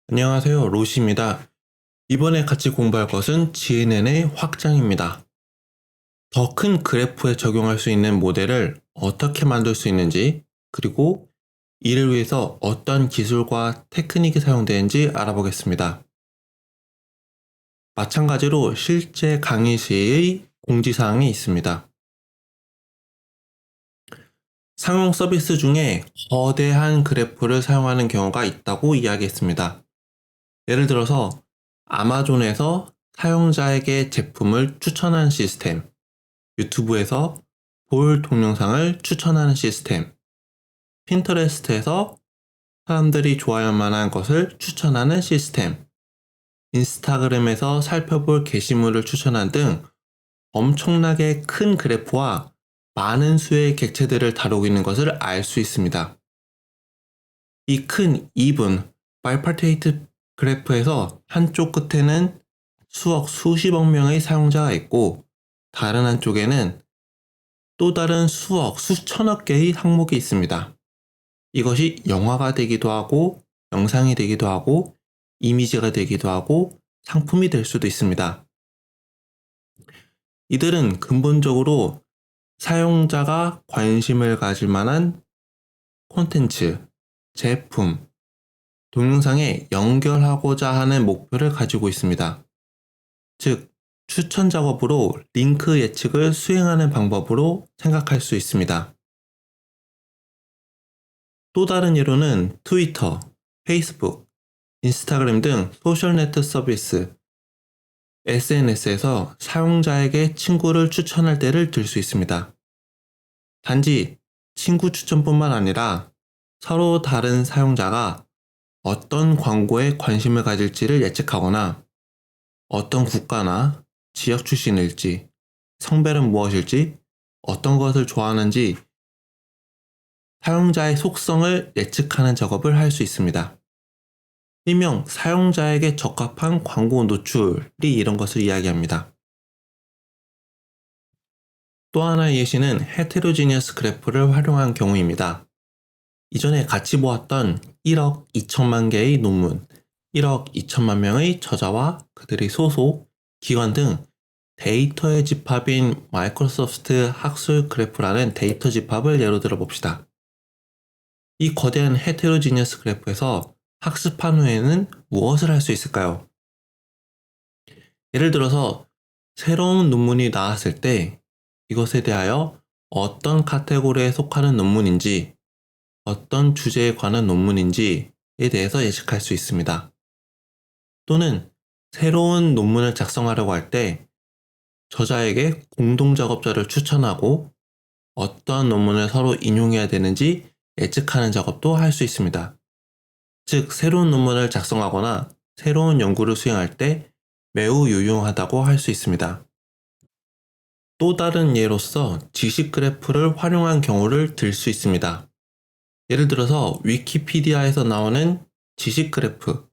안녕하세요, 로시입니다. 이번에 같이 공부할 것은 GNN의 확장입니다. 더 큰 그래프에 적용할 수 있는 모델을 어떻게 만들 수 있는지, 그리고 이를 위해서 어떤 기술과 테크닉이 사용되는지 알아보겠습니다. 마찬가지로 실제 강의 시의 공지사항이 있습니다. 상용 서비스 중에 거대한 그래프를 사용하는 경우가 있다고 이야기했습니다. 예를 들어서 아마존에서 사용자에게 제품을 추천하는 시스템, 유튜브에서 볼 동영상을 추천하는 시스템, 핀터레스트에서 사람들이 좋아할 만한 것을 추천하는 시스템, 인스타그램에서 살펴볼 게시물을 추천한 등 엄청나게 큰 그래프와 많은 수의 객체들을 다루고 있는 것을 알 수 있습니다. 이 큰 even, 바이파테이트 그래프에서 한쪽 끝에는 수억, 수십억 명의 사용자가 있고 다른 한쪽에는 또 다른 수억, 수천억 개의 항목이 있습니다. 이것이 영화가 되기도 하고 영상이 되기도 하고 이미지가 되기도 하고 상품이 될 수도 있습니다. 이들은 근본적으로 사용자가 관심을 가질 만한 콘텐츠, 제품, 동영상에 연결하고자 하는 목표를 가지고 있습니다. 즉, 추천 작업으로 링크 예측을 수행하는 방법으로 생각할 수 있습니다. 또 다른 예로는 트위터, 페이스북, 인스타그램 등 소셜네트 서비스, SNS에서 사용자에게 친구를 추천할 때를 들 수 있습니다. 단지 친구 추천뿐만 아니라 서로 다른 사용자가 어떤 광고에 관심을 가질지를 예측하거나 어떤 국가나 지역 출신일지, 성별은 무엇일지, 어떤 것을 좋아하는지 사용자의 속성을 예측하는 작업을 할 수 있습니다. 일명 사용자에게 적합한 광고 노출이 이런 것을 이야기합니다. 또 하나의 예시는 헤테로지니어스 그래프를 활용한 경우입니다. 이전에 같이 보았던 1억 2천만 개의 논문, 1억 2천만 명의 저자와 그들의 소속, 기관 등 데이터의 집합인 마이크로소프트 학술 그래프라는 데이터 집합을 예로 들어 봅시다. 이 거대한 헤테로지니어스 그래프에서 학습한 후에는 무엇을 할 수 있을까요? 예를 들어서 새로운 논문이 나왔을 때 이것에 대하여 어떤 카테고리에 속하는 논문인지, 어떤 주제에 관한 논문인지에 대해서 예측할 수 있습니다. 또는 새로운 논문을 작성하려고 할 때 저자에게 공동작업자를 추천하고 어떠한 논문을 서로 인용해야 되는지 예측하는 작업도 할 수 있습니다. 즉, 새로운 논문을 작성하거나 새로운 연구를 수행할 때 매우 유용하다고 할 수 있습니다. 또 다른 예로서 지식 그래프를 활용한 경우를 들 수 있습니다. 예를 들어서 위키피디아에서 나오는 지식 그래프,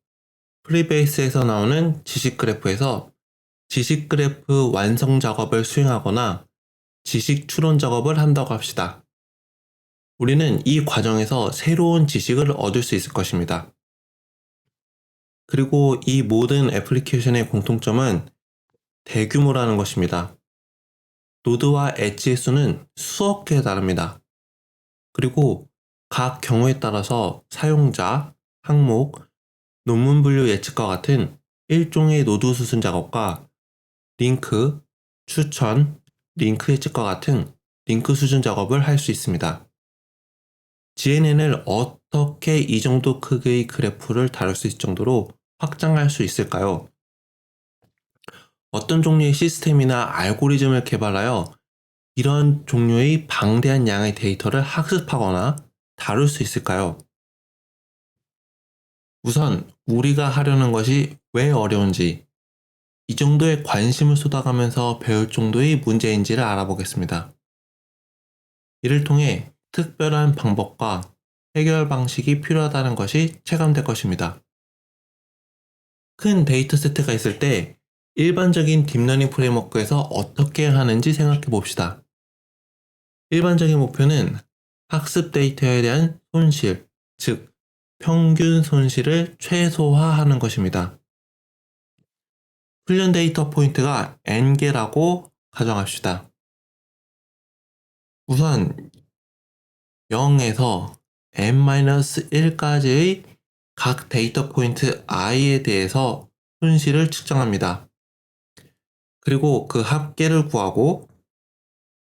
프리베이스에서 나오는 지식 그래프에서 지식 그래프 완성 작업을 수행하거나 지식 추론 작업을 한다고 합시다. 우리는 이 과정에서 새로운 지식을 얻을 수 있을 것입니다. 그리고 이 모든 애플리케이션의 공통점은 대규모라는 것입니다. 노드와 엣지의 수는 수억 개에 달합니다. 그리고 각 경우에 따라서 사용자, 항목, 논문 분류 예측과 같은 일종의 노드 수준 작업과 링크, 추천, 링크 예측과 같은 링크 수준 작업을 할 수 있습니다. GNN을 어떻게 이 정도 크기의 그래프를 다룰 수 있을 정도로 확장할 수 있을까요? 어떤 종류의 시스템이나 알고리즘을 개발하여 이런 종류의 방대한 양의 데이터를 학습하거나 다룰 수 있을까요? 우선 우리가 하려는 것이 왜 어려운지, 이 정도의 관심을 쏟아가면서 배울 정도의 문제인지를 알아보겠습니다. 이를 통해 특별한 방법과 해결 방식이 필요하다는 것이 체감될 것입니다. 큰 데이터 세트가 있을 때 일반적인 딥러닝 프레임워크에서 어떻게 하는지 생각해 봅시다. 일반적인 목표는 학습 데이터에 대한 손실, 즉 평균 손실을 최소화하는 것입니다. 훈련 데이터 포인트가 n개라고 가정합시다. 우선 0에서 n-1까지의 각 데이터 포인트 i에 대해서 손실을 측정합니다. 그리고 그 합계를 구하고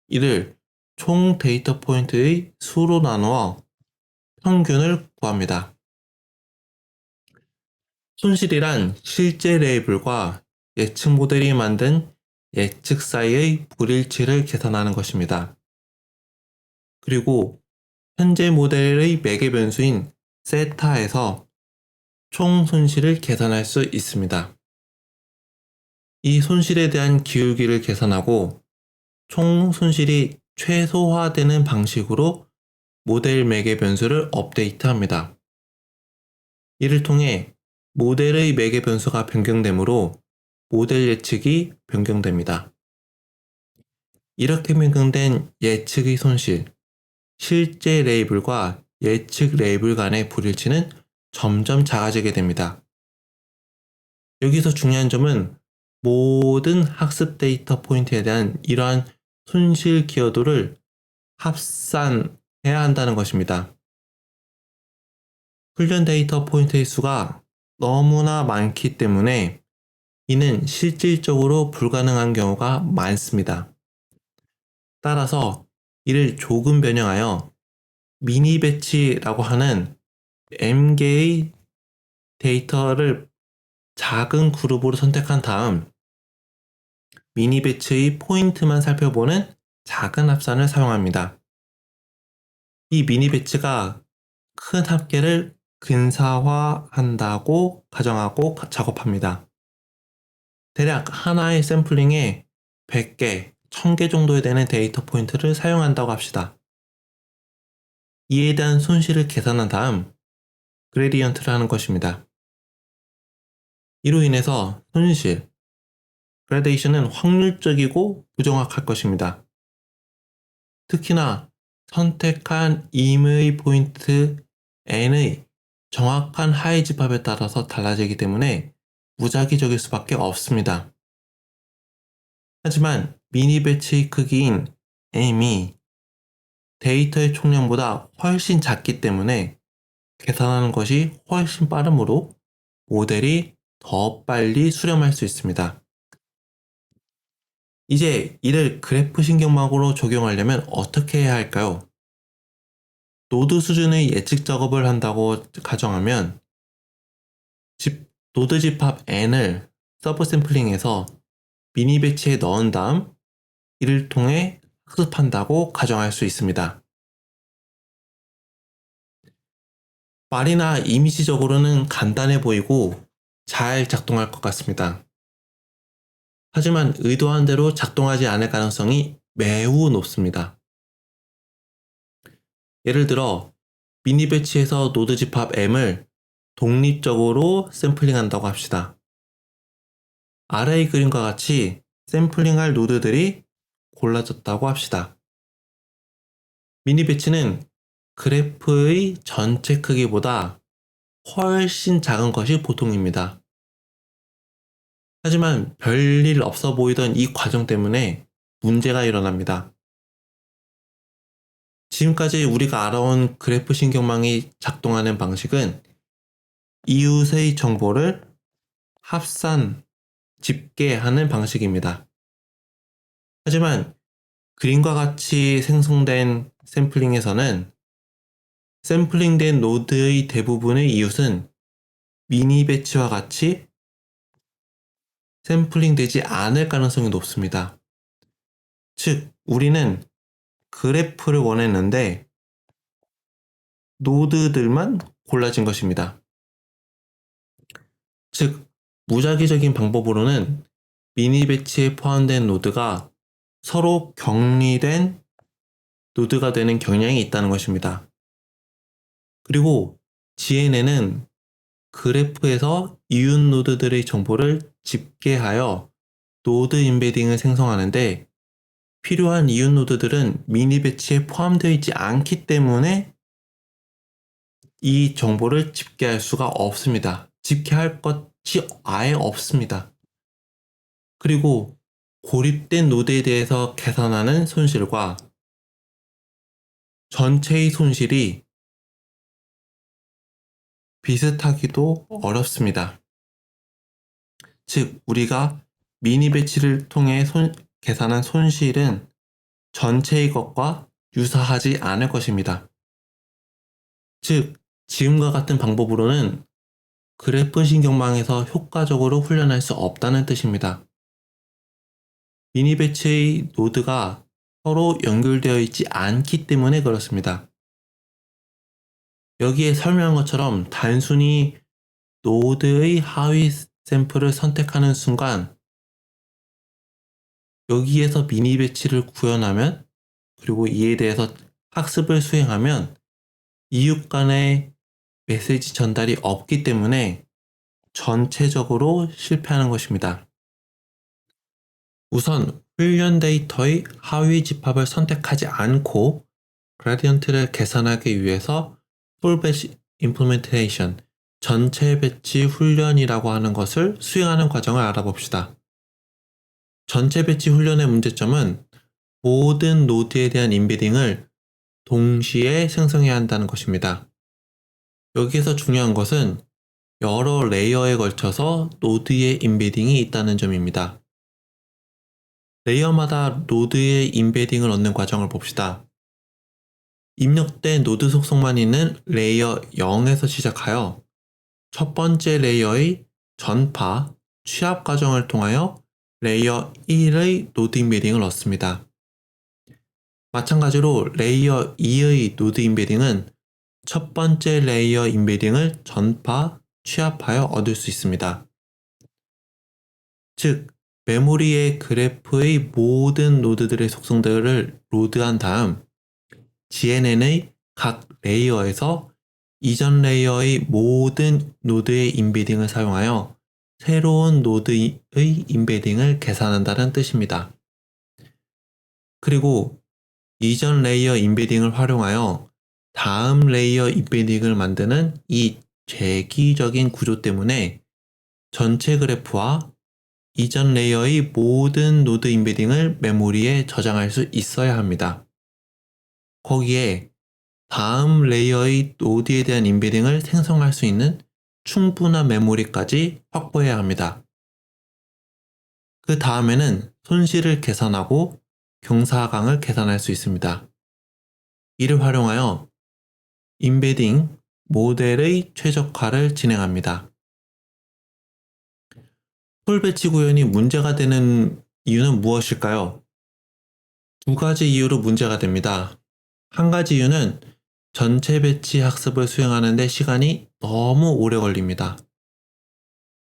이를 총 데이터 포인트의 수로 나누어 평균을 구합니다. 손실이란 실제 레이블과 예측 모델이 만든 예측 사이의 불일치를 계산하는 것입니다. 그리고 현재 모델의 매개 변수인 세타에서 총 손실을 계산할 수 있습니다. 이 손실에 대한 기울기를 계산하고 총 손실이 최소화되는 방식으로 모델 매개 변수를 업데이트합니다. 이를 통해 모델의 매개 변수가 변경되므로 모델 예측이 변경됩니다. 이렇게 변경된 예측의 손실, 실제 레이블과 예측 레이블 간의 불일치는 점점 작아지게 됩니다. 여기서 중요한 점은 모든 학습 데이터 포인트에 대한 이러한 손실 기여도를 합산해야 한다는 것입니다. 훈련 데이터 포인트의 수가 너무나 많기 때문에 이는 실질적으로 불가능한 경우가 많습니다. 따라서 이를 조금 변형하여 미니 배치라고 하는 m개의 데이터를 작은 그룹으로 선택한 다음 미니 배치의 포인트만 살펴보는 작은 합산을 사용합니다. 이 미니 배치가 큰 합계를 근사화한다고 가정하고 작업합니다. 대략 하나의 샘플링에 100개, 1000개 정도에 되는 데이터 포인트를 사용한다고 합시다. 이에 대한 손실을 계산한 다음 그레디언트를 하는 것입니다. 이로 인해서 손실, 그라데이션은 확률적이고 부정확할 것입니다. 특히나 선택한 임의 포인트 n의 정확한 하위 집합에 따라서 달라지기 때문에 무작위적일 수밖에 없습니다. 하지만 미니 배치의 크기인 m이 데이터의 총량보다 훨씬 작기 때문에 계산하는 것이 훨씬 빠르므로 모델이 더 빨리 수렴할 수 있습니다. 이제 이를 그래프 신경망으로 적용하려면 어떻게 해야 할까요? 노드 수준의 예측 작업을 한다고 가정하면 노드 집합 n을 서브 샘플링해서 미니 배치에 넣은 다음 이를 통해 학습한다고 가정할 수 있습니다. 말이나 이미지적으로는 간단해 보이고 잘 작동할 것 같습니다. 하지만 의도한 대로 작동하지 않을 가능성이 매우 높습니다. 예를 들어 미니 배치에서 노드 집합 m을 독립적으로 샘플링한다고 합시다. 아래의 그림과 같이 샘플링할 노드들이 골라졌다고 합시다. 미니 배치는 그래프의 전체 크기보다 훨씬 작은 것이 보통입니다. 하지만 별일 없어 보이던 이 과정 때문에 문제가 일어납니다. 지금까지 우리가 알아온 그래프 신경망이 작동하는 방식은 이웃의 정보를 합산, 집계하는 방식입니다. 하지만 그림과 같이 생성된 샘플링에서는 샘플링된 노드의 대부분의 이웃은 미니 배치와 같이 샘플링되지 않을 가능성이 높습니다. 즉, 우리는 그래프를 원했는데 노드들만 골라진 것입니다. 즉, 무작위적인 방법으로는 미니 배치에 포함된 노드가 서로 격리된 노드가 되는 경향이 있다는 것입니다. 그리고 GNN은 그래프에서 이웃 노드들의 정보를 집계하여 노드 임베딩을 생성하는데 필요한 이웃 노드들은 미니 배치에 포함되어 있지 않기 때문에 이 정보를 집계할 수가 없습니다. 집계할 것이 아예 없습니다. 그리고 고립된 노드에 대해서 계산하는 손실과 전체의 손실이 비슷하기도 어렵습니다. 즉, 우리가 미니 배치를 통해 계산한 손실은 전체의 것과 유사하지 않을 것입니다. 즉, 지금과 같은 방법으로는 그래프 신경망에서 효과적으로 훈련할 수 없다는 뜻입니다. 미니 배치의 노드가 서로 연결되어 있지 않기 때문에 그렇습니다. 여기에 설명한 것처럼 단순히 노드의 하위 샘플을 선택하는 순간 여기에서 미니 배치를 구현하면, 그리고 이에 대해서 학습을 수행하면 이웃 간의 메시지 전달이 없기 때문에 전체적으로 실패하는 것입니다. 우선 훈련 데이터의 하위 집합을 선택하지 않고 그라디언트를 계산하기 위해서 풀 배치 임플리멘테이션, 전체 배치 훈련이라고 하는 것을 수행하는 과정을 알아봅시다. 전체 배치 훈련의 문제점은 모든 노드에 대한 임베딩을 동시에 생성해야 한다는 것입니다. 여기에서 중요한 것은 여러 레이어에 걸쳐서 노드의 임베딩이 있다는 점입니다. 레이어마다 노드의 임베딩을 얻는 과정을 봅시다. 입력된 노드 속성만 있는 레이어 0에서 시작하여 첫 번째 레이어의 전파, 취합 과정을 통하여 레이어 1의 노드 임베딩을 얻습니다. 마찬가지로 레이어 2의 노드 임베딩은 첫 번째 레이어 임베딩을 전파, 취합하여 얻을 수 있습니다. 즉, 메모리의 그래프의 모든 노드들의 속성들을 로드한 다음 GNN의 각 레이어에서 이전 레이어의 모든 노드의 임베딩을 사용하여 새로운 노드의 임베딩을 계산한다는 뜻입니다. 그리고 이전 레이어 임베딩을 활용하여 다음 레이어 임베딩을 만드는 이 재기적인 구조 때문에 전체 그래프와 이전 레이어의 모든 노드 임베딩을 메모리에 저장할 수 있어야 합니다. 거기에 다음 레이어의 노드에 대한 임베딩을 생성할 수 있는 충분한 메모리까지 확보해야 합니다. 그 다음에는 손실을 계산하고 경사강을 계산할 수 있습니다. 이를 활용하여 임베딩 모델의 최적화를 진행합니다. 풀 배치 구현이 문제가 되는 이유는 무엇일까요? 두 가지 이유로 문제가 됩니다. 한 가지 이유는 전체 배치 학습을 수행하는 데 시간이 너무 오래 걸립니다.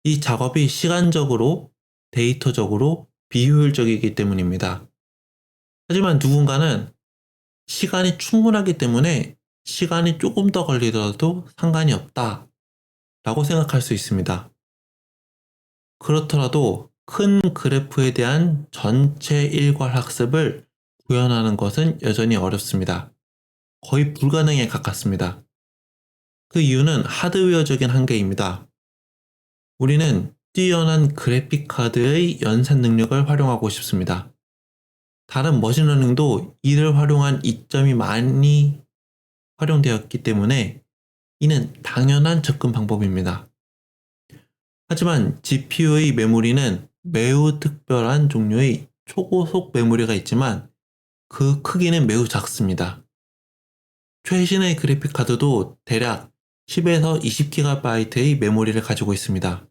이 작업이 시간적으로, 데이터적으로 비효율적이기 때문입니다. 하지만 누군가는 시간이 충분하기 때문에 시간이 조금 더 걸리더라도 상관이 없다 라고 생각할 수 있습니다. 그렇더라도 큰 그래프에 대한 전체 일괄 학습을 구현하는 것은 여전히 어렵습니다. 거의 불가능에 가깝습니다. 그 이유는 하드웨어적인 한계입니다. 우리는 뛰어난 그래픽 카드의 연산 능력을 활용하고 싶습니다. 다른 머신러닝도 이를 활용한 이점이 많이 활용되었기 때문에 이는 당연한 접근 방법입니다. 하지만 GPU의 메모리는 매우 특별한 종류의 초고속 메모리가 있지만 그 크기는 매우 작습니다. 최신의 그래픽카드도 대략 10에서 20GB의 메모리를 가지고 있습니다.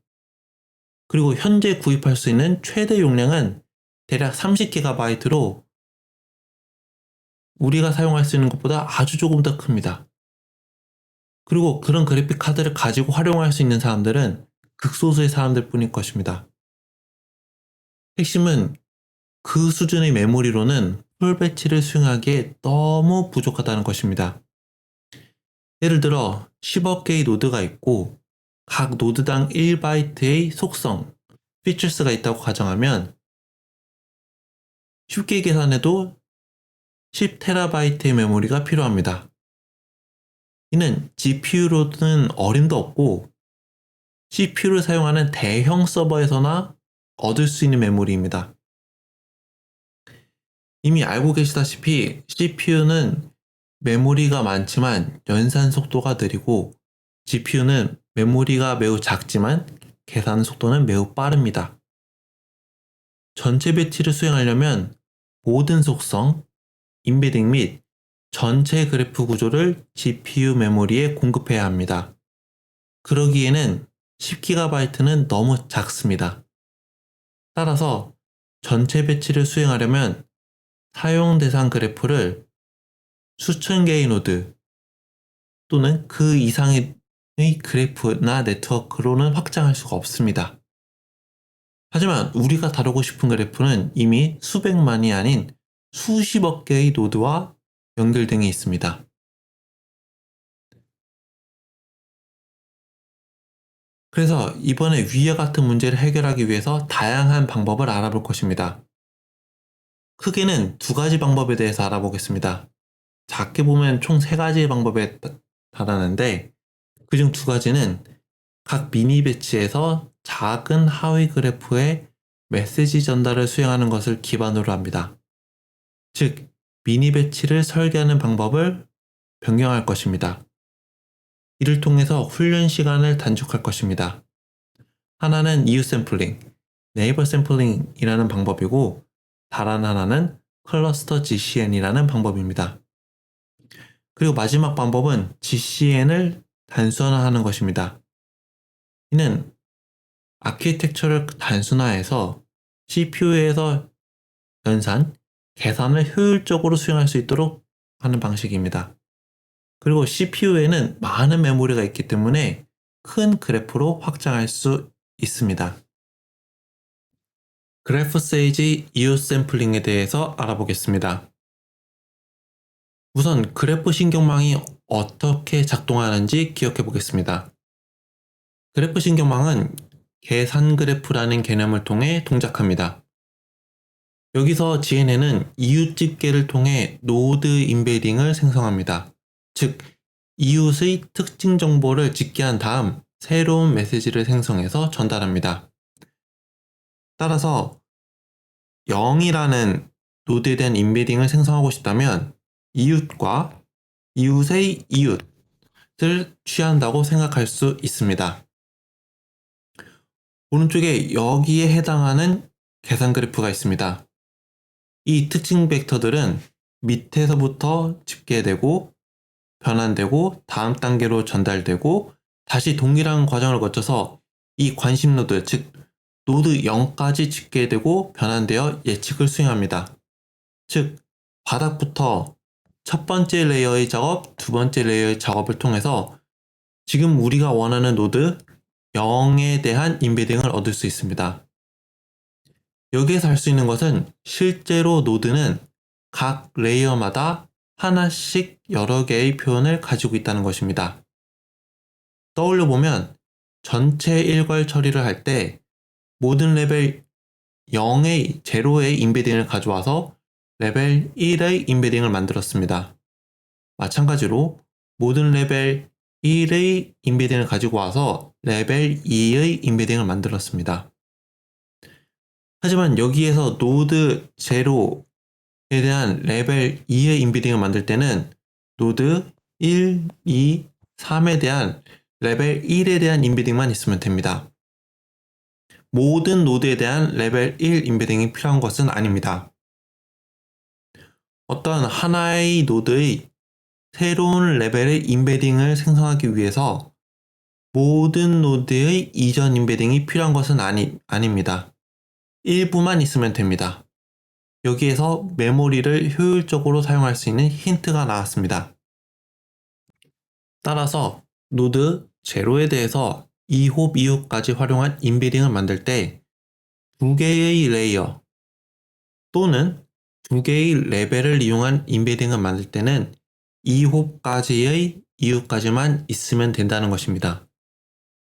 그리고 현재 구입할 수 있는 최대 용량은 대략 30GB로 우리가 사용할 수 있는 것보다 아주 조금 더 큽니다. 그리고 그런 그래픽카드를 가지고 활용할 수 있는 사람들은 극소수의 사람들 뿐일 것입니다. 핵심은 그 수준의 메모리로는 풀 배치를 수행하기에 너무 부족하다는 것입니다. 예를 들어 10억 개의 노드가 있고 각 노드당 1바이트의 속성, 피처스가 있다고 가정하면 쉽게 계산해도 10TB의 메모리가 필요합니다. 이는 GPU로는 어림도 없고 CPU를 사용하는 대형 서버에서나 얻을 수 있는 메모리입니다. 이미 알고 계시다시피 CPU는 메모리가 많지만 연산 속도가 느리고 GPU는 메모리가 매우 작지만 계산 속도는 매우 빠릅니다. 전체 배치를 수행하려면 모든 속성, 임베딩 및 전체 그래프 구조를 GPU 메모리에 공급해야 합니다. 그러기에는 10GB는 너무 작습니다. 따라서 전체 배치를 수행하려면 사용 대상 그래프를 수천 개의 노드 또는 그 이상의 그래프나 네트워크로는 확장할 수가 없습니다. 하지만 우리가 다루고 싶은 그래프는 이미 수백만이 아닌 수십억 개의 노드와 연결등이 있습니다. 그래서 이번에 위와 같은 문제를 해결하기 위해서 다양한 방법을 알아볼 것입니다. 크게는 두 가지 방법에 대해서 알아보겠습니다. 작게 보면 총 세 가지의 방법에 달하는데 그중 두 가지는 각 미니 배치에서 작은 하위 그래프에 메시지 전달을 수행하는 것을 기반으로 합니다. 즉, 미니 배치를 설계하는 방법을 변경할 것입니다. 이를 통해서 훈련 시간을 단축할 것입니다. 하나는 이웃 샘플링, 네이버 샘플링이라는 방법이고 다른 하나는 클러스터 GCN이라는 방법입니다. 그리고 마지막 방법은 GCN을 단순화하는 것입니다. 이는 아키텍처를 단순화해서 CPU에서 연산, 계산을 효율적으로 수행할 수 있도록 하는 방식입니다. 그리고 CPU에는 많은 메모리가 있기 때문에 큰 그래프로 확장할 수 있습니다. 그래프 세이지 이웃 샘플링에 대해서 알아보겠습니다. 우선 그래프 신경망이 어떻게 작동하는지 기억해 보겠습니다. 그래프 신경망은 계산 그래프라는 개념을 통해 동작합니다. 여기서 GNN은 이웃 집계를 통해 노드 임베딩을 생성합니다. 즉, 이웃의 특징 정보를 집계한 다음 새로운 메시지를 생성해서 전달합니다. 따라서 0이라는 노드에 대한 임베딩을 생성하고 싶다면 이웃과 이웃의 이웃을 취한다고 생각할 수 있습니다. 오른쪽에 여기에 해당하는 계산 그래프가 있습니다. 이 특징 벡터들은 밑에서부터 집계되고 변환되고 다음 단계로 전달되고 다시 동일한 과정을 거쳐서 이 관심 노드, 즉 노드 0까지 집계되고 변환되어 예측을 수행합니다. 즉 바닥부터 첫 번째 레이어의 작업, 두 번째 레이어의 작업을 통해서 지금 우리가 원하는 노드 0에 대한 임베딩을 얻을 수 있습니다. 여기에서 할 수 있는 것은 실제로 노드는 각 레이어마다 하나씩 여러 개의 표현을 가지고 있다는 것입니다. 떠올려 보면 전체 일괄 처리를 할 때 모든 레벨 0의 임베딩을 가져와서 레벨 1의 임베딩을 만들었습니다. 마찬가지로 모든 레벨 1의 임베딩을 가지고 와서 레벨 2의 임베딩을 만들었습니다. 하지만 여기에서 노드 0에 대한 레벨 2의 임베딩을 만들 때는 노드 1, 2, 3에 대한 레벨 1에 대한 임베딩만 있으면 됩니다. 모든 노드에 대한 레벨 1 임베딩이 필요한 것은 아닙니다. 어떤 하나의 노드의 새로운 레벨의 임베딩을 생성하기 위해서 모든 노드의 이전 임베딩이 필요한 것은 아닙니다. 일부만 있으면 됩니다. 여기에서 메모리를 효율적으로 사용할 수 있는 힌트가 나왔습니다. 따라서 노드 0에 대해서 2홉 이후까지 활용한 임베딩을 만들 때 두 개의 레이어 또는 두 개의 레벨을 이용한 임베딩을 만들 때는 2홉까지의 이후까지만 있으면 된다는 것입니다.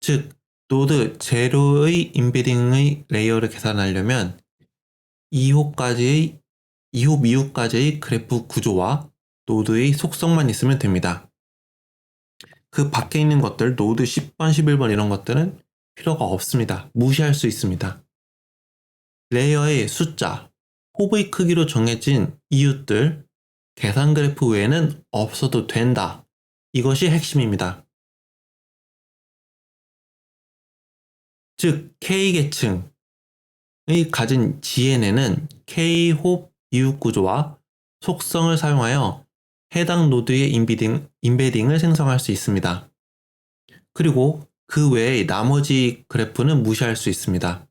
즉, 노드 0의 임베딩의 레이어를 계산하려면 2홉 이후까지의 그래프 구조와 노드의 속성만 있으면 됩니다. 그 밖에 있는 것들, 노드 10번, 11번 이런 것들은 필요가 없습니다. 무시할 수 있습니다. 레이어의 숫자, 홉의 크기로 정해진 이웃들, 계산 그래프 외에는 없어도 된다. 이것이 핵심입니다. 즉, K계층의 가진 GNN은 K-홉 이웃 구조와 속성을 사용하여 해당 노드의 인베딩을 생성할 수 있습니다. 그리고 그 외의 나머지 그래프는 무시할 수 있습니다.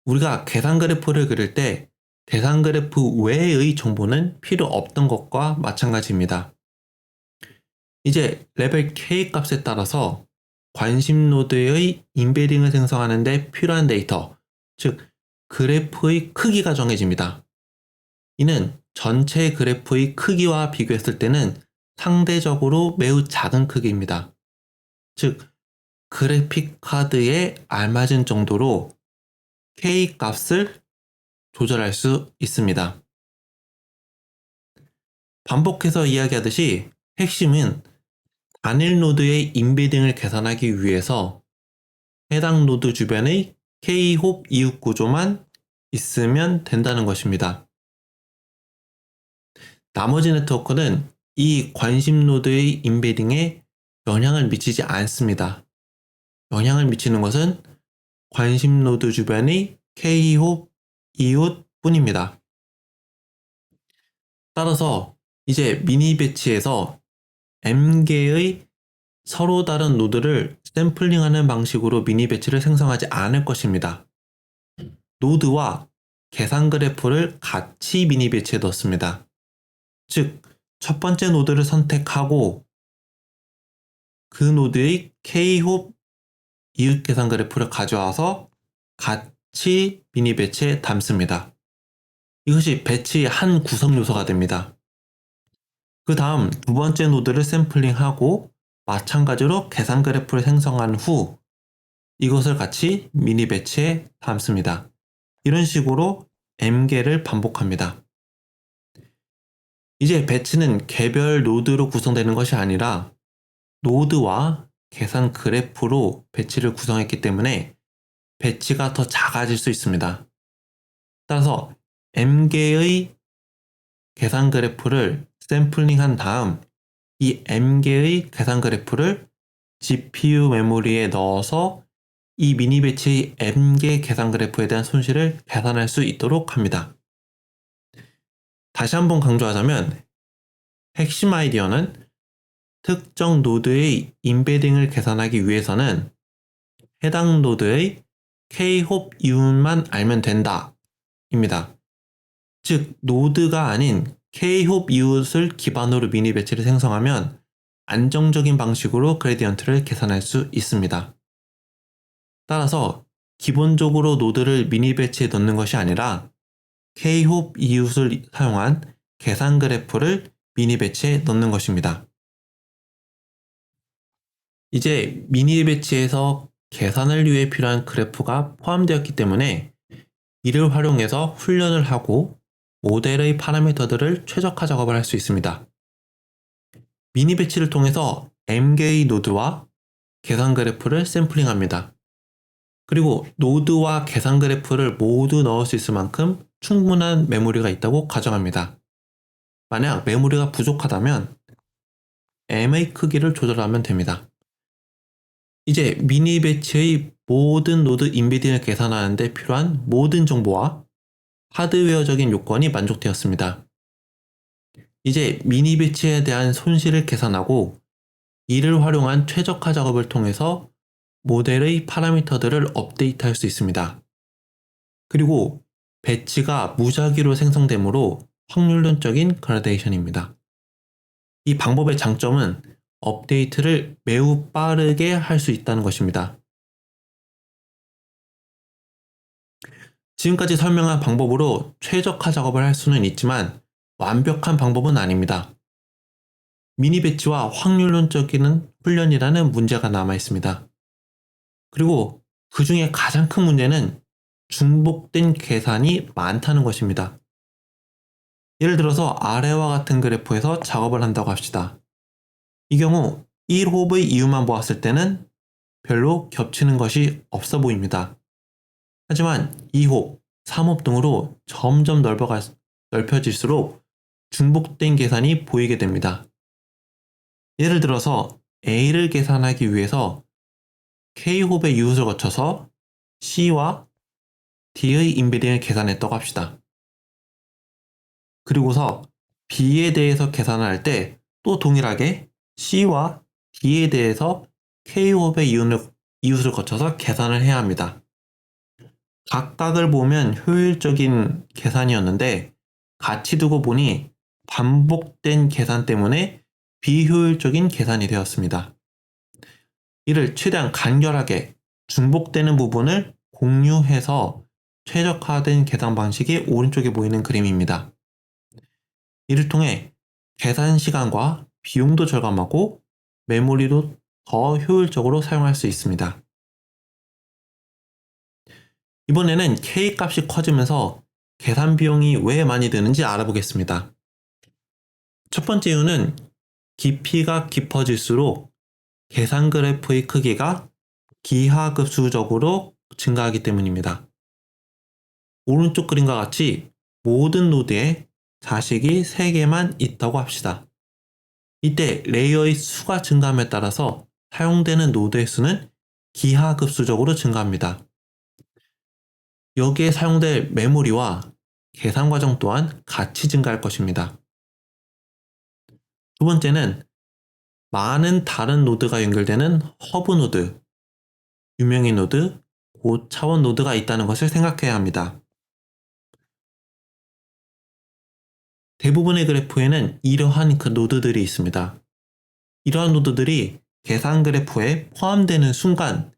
우리가 계산 그래프를 그릴 때 계산 그래프 외의 정보는 필요 없던 것과 마찬가지입니다. 이제 레벨 K 값에 따라서 관심 노드의 인베딩을 생성하는 데 필요한 데이터, 즉 그래프의 크기가 정해집니다. 이는 전체 그래프의 크기와 비교했을 때는 상대적으로 매우 작은 크기입니다. 즉 그래픽 카드에 알맞은 정도로 K 값을 조절할 수 있습니다. 반복해서 이야기하듯이 핵심은 단일 노드의 인베딩을 계산하기 위해서 해당 노드 주변의 K-홉 이웃 구조만 있으면 된다는 것입니다. 나머지 네트워크는 이 관심 노드의 인베딩에 영향을 미치지 않습니다. 영향을 미치는 것은 관심 노드 주변의 K-홉 이웃 뿐입니다. 따라서 이제 미니 배치에서 M개의 서로 다른 노드를 샘플링하는 방식으로 미니 배치를 생성하지 않을 것입니다. 노드와 계산 그래프를 같이 미니 배치에 넣습니다. 즉, 첫 번째 노드를 선택하고 그 노드의 K-홉 이웃 계산 그래프를 가져와서 같이 미니 배치에 담습니다. 이것이 배치의 한 구성 요소가 됩니다. 그 다음 두 번째 노드를 샘플링하고 마찬가지로 계산 그래프를 생성한 후 이것을 같이 미니 배치에 담습니다. 이런 식으로 M개를 반복합니다. 이제 배치는 개별 노드로 구성되는 것이 아니라 노드와 계산 그래프로 배치를 구성했기 때문에 배치가 더 작아질 수 있습니다. 따라서 M개의 계산 그래프를 샘플링한 다음 이 M개의 계산 그래프를 GPU 메모리에 넣어서 이 미니 배치의 M개 계산 그래프에 대한 손실을 계산할 수 있도록 합니다. 다시 한번 강조하자면 핵심 아이디어는 특정 노드의 인베딩을 계산하기 위해서는 해당 노드의 K-홉 이웃만 알면 된다 입니다. 즉 노드가 아닌 K-홉 이웃을 기반으로 미니 배치를 생성하면 안정적인 방식으로 그레디언트를 계산할 수 있습니다. 따라서 기본적으로 노드를 미니 배치에 넣는 것이 아니라 K-홉 이웃을 사용한 계산 그래프를 미니 배치에 넣는 것입니다. 이제 미니 배치에서 계산을 위해 필요한 그래프가 포함되었기 때문에 이를 활용해서 훈련을 하고 모델의 파라미터들을 최적화 작업을 할 수 있습니다. 미니 배치를 통해서 M개의 노드와 계산 그래프를 샘플링합니다. 그리고 노드와 계산 그래프를 모두 넣을 수 있을 만큼 충분한 메모리가 있다고 가정합니다. 만약 메모리가 부족하다면 M의 크기를 조절하면 됩니다. 이제 미니 배치의 모든 노드 인베딩을 계산하는 데 필요한 모든 정보와 하드웨어적인 요건이 만족되었습니다. 이제 미니 배치에 대한 손실을 계산하고 이를 활용한 최적화 작업을 통해서 모델의 파라미터들을 업데이트할 수 있습니다. 그리고 배치가 무작위로 생성되므로 확률론적인 그라데이션입니다. 이 방법의 장점은 업데이트를 매우 빠르게 할 수 있다는 것입니다. 지금까지 설명한 방법으로 최적화 작업을 할 수는 있지만 완벽한 방법은 아닙니다. 미니 배치와 확률론적인 훈련이라는 문제가 남아 있습니다. 그리고 그 중에 가장 큰 문제는 중복된 계산이 많다는 것입니다. 예를 들어서 아래와 같은 그래프에서 작업을 한다고 합시다. 이 경우 1홉의 이유만 보았을 때는 별로 겹치는 것이 없어 보입니다. 하지만 2홉, 3홉 등으로 점점 넓혀질수록 중복된 계산이 보이게 됩니다. 예를 들어서 A를 계산하기 위해서 K홉의 이웃을 거쳐서 C와 D의 인베딩을 계산했다고 합시다. 그리고서 B에 대해서 계산을 할 때 또 동일하게 C와 D에 대해서 K홉의 이웃을 거쳐서 계산을 해야 합니다. 각각을 보면 효율적인 계산이었는데 같이 두고 보니 반복된 계산 때문에 비효율적인 계산이 되었습니다. 이를 최대한 간결하게 중복되는 부분을 공유해서 최적화된 계산 방식이 오른쪽에 보이는 그림입니다. 이를 통해 계산 시간과 비용도 절감하고 메모리도 더 효율적으로 사용할 수 있습니다. 이번에는 K 값이 커지면서 계산 비용이 왜 많이 드는지 알아보겠습니다. 첫 번째 이유는 깊이가 깊어질수록 계산 그래프의 크기가 기하급수적으로 증가하기 때문입니다. 오른쪽 그림과 같이 모든 노드에 자식이 3개만 있다고 합시다. 이때 레이어의 수가 증가함에 따라서 사용되는 노드의 수는 기하급수적으로 증가합니다. 여기에 사용될 메모리와 계산 과정 또한 같이 증가할 것입니다. 두 번째는 많은 다른 노드가 연결되는 허브 노드, 유명인 노드, 고차원 노드가 있다는 것을 생각해야 합니다. 대부분의 그래프에는 이러한 그 노드들이 있습니다. 이러한 노드들이 계산 그래프에 포함되는 순간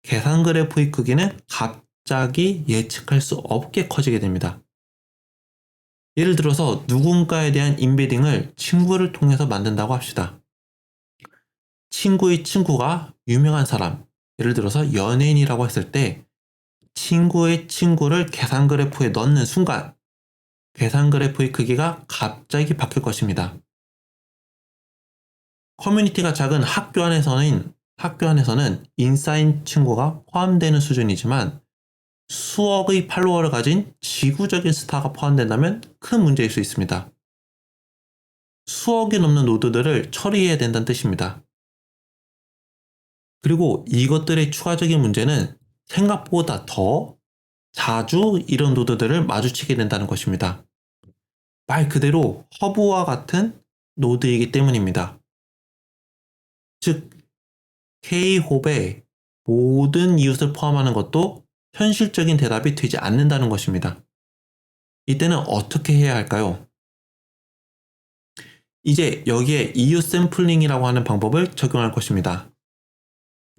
계산 그래프의 크기는 갑자기 예측할 수 없게 커지게 됩니다. 예를 들어서 누군가에 대한 인베딩을 친구를 통해서 만든다고 합시다. 친구의 친구가 유명한 사람, 예를 들어서 연예인이라고 했을 때 친구의 친구를 계산 그래프에 넣는 순간 계산 그래프의 크기가 갑자기 바뀔 것입니다. 커뮤니티가 작은 학교 안에서는 인싸인 친구가 포함되는 수준이지만 수억의 팔로워를 가진 지구적인 스타가 포함된다면 큰 문제일 수 있습니다. 수억이 넘는 노드들을 처리해야 된다는 뜻입니다. 그리고 이것들의 추가적인 문제는 생각보다 더 자주 이런 노드들을 마주치게 된다는 것입니다. 말 그대로 허브와 같은 노드이기 때문입니다. 즉, K홉에 모든 이웃을 포함하는 것도 현실적인 대답이 되지 않는다는 것입니다. 이때는 어떻게 해야 할까요? 이제 여기에 이웃 샘플링이라고 하는 방법을 적용할 것입니다.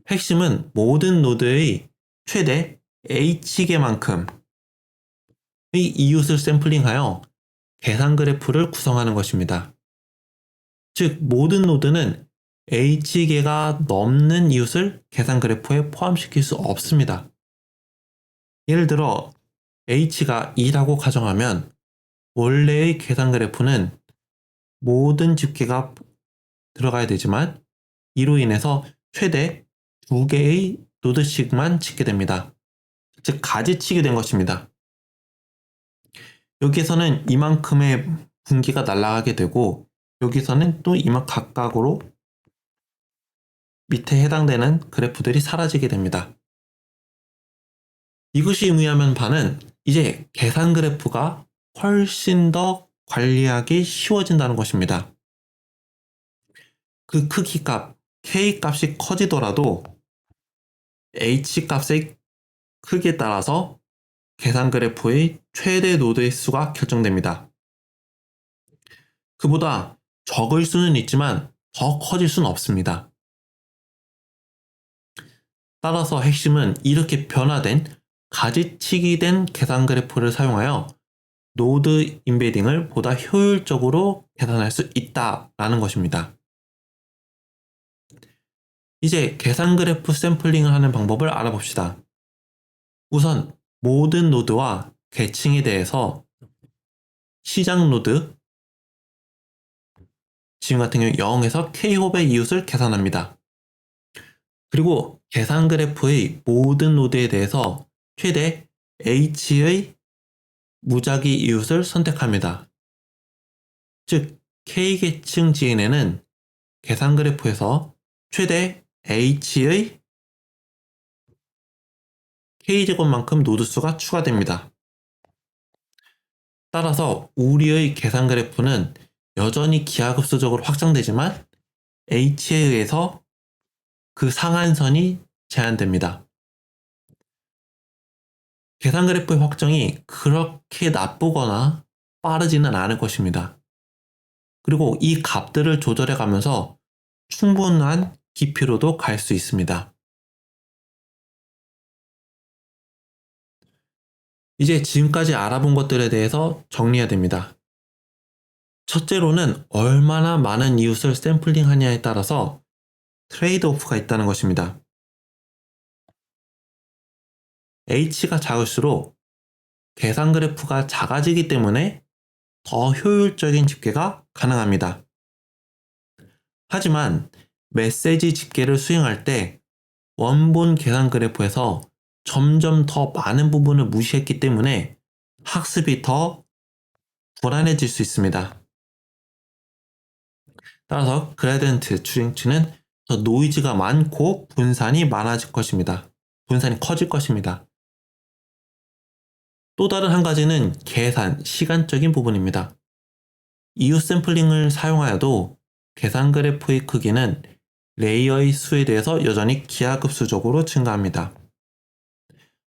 핵심은 모든 노드의 최대 H개만큼의 이웃을 샘플링하여 계산 그래프를 구성하는 것입니다. 즉, 모든 노드는 H개가 넘는 이웃을 계산 그래프에 포함시킬 수 없습니다. 예를 들어 H가 2라고 가정하면 원래의 계산 그래프는 모든 집계가 들어가야 되지만 이로 인해서 최대 2개의 노드씩만 짓게 됩니다. 즉 가지치게 된 것입니다. 여기에서는 이만큼의 분기가 날아가게 되고 여기서는 또 이만 각각으로 밑에 해당되는 그래프들이 사라지게 됩니다. 이것이 의미하는 바는 이제 계산 그래프가 훨씬 더 관리하기 쉬워진다는 것입니다. 그 크기 값, K 값이 커지더라도 H 값의 크기에 따라서 계산 그래프의 최대 노드의 수가 결정됩니다. 그보다 적을 수는 있지만 더 커질 수는 없습니다. 따라서 핵심은 이렇게 변화된 가지치기 된 계산 그래프를 사용하여 노드 인베딩을 보다 효율적으로 계산할 수 있다라는 것입니다. 이제 계산 그래프 샘플링을 하는 방법을 알아봅시다. 우선 모든 노드와 계층에 대해서 시작 노드, 지금 같은 경우 0에서 K홉의 이웃을 계산합니다. 그리고 계산 그래프의 모든 노드에 대해서 최대 H의 무작위 이웃을 선택합니다. 즉, K계층 GN에는 계산 그래프에서 최대 H의 K제곱만큼 노드 수가 추가됩니다. 따라서 우리의 계산 그래프는 여전히 기하급수적으로 확장되지만 H에 의해서 그 상한선이 제한됩니다. 계산 그래프의 확정이 그렇게 나쁘거나 빠르지는 않을 것입니다. 그리고 이 값들을 조절해 가면서 충분한 깊이로도 갈 수 있습니다. 이제 지금까지 알아본 것들에 대해서 정리해야 됩니다. 첫째로는 얼마나 많은 이웃을 샘플링 하냐에 따라서 트레이드 오프가 있다는 것입니다. H가 작을수록 계산 그래프가 작아지기 때문에 더 효율적인 집계가 가능합니다. 하지만 메시지 집계를 수행할 때 원본 계산 그래프에서 점점 더 많은 부분을 무시했기 때문에 학습이 더 불안해질 수 있습니다. 따라서 그레디언트 추정치는 더 노이즈가 많고 분산이 많아질 것입니다. 분산이 커질 것입니다. 또 다른 한 가지는 계산, 시간적인 부분입니다. 이웃 샘플링을 사용하여도 계산 그래프의 크기는 레이어의 수에 대해서 여전히 기하급수적으로 증가합니다.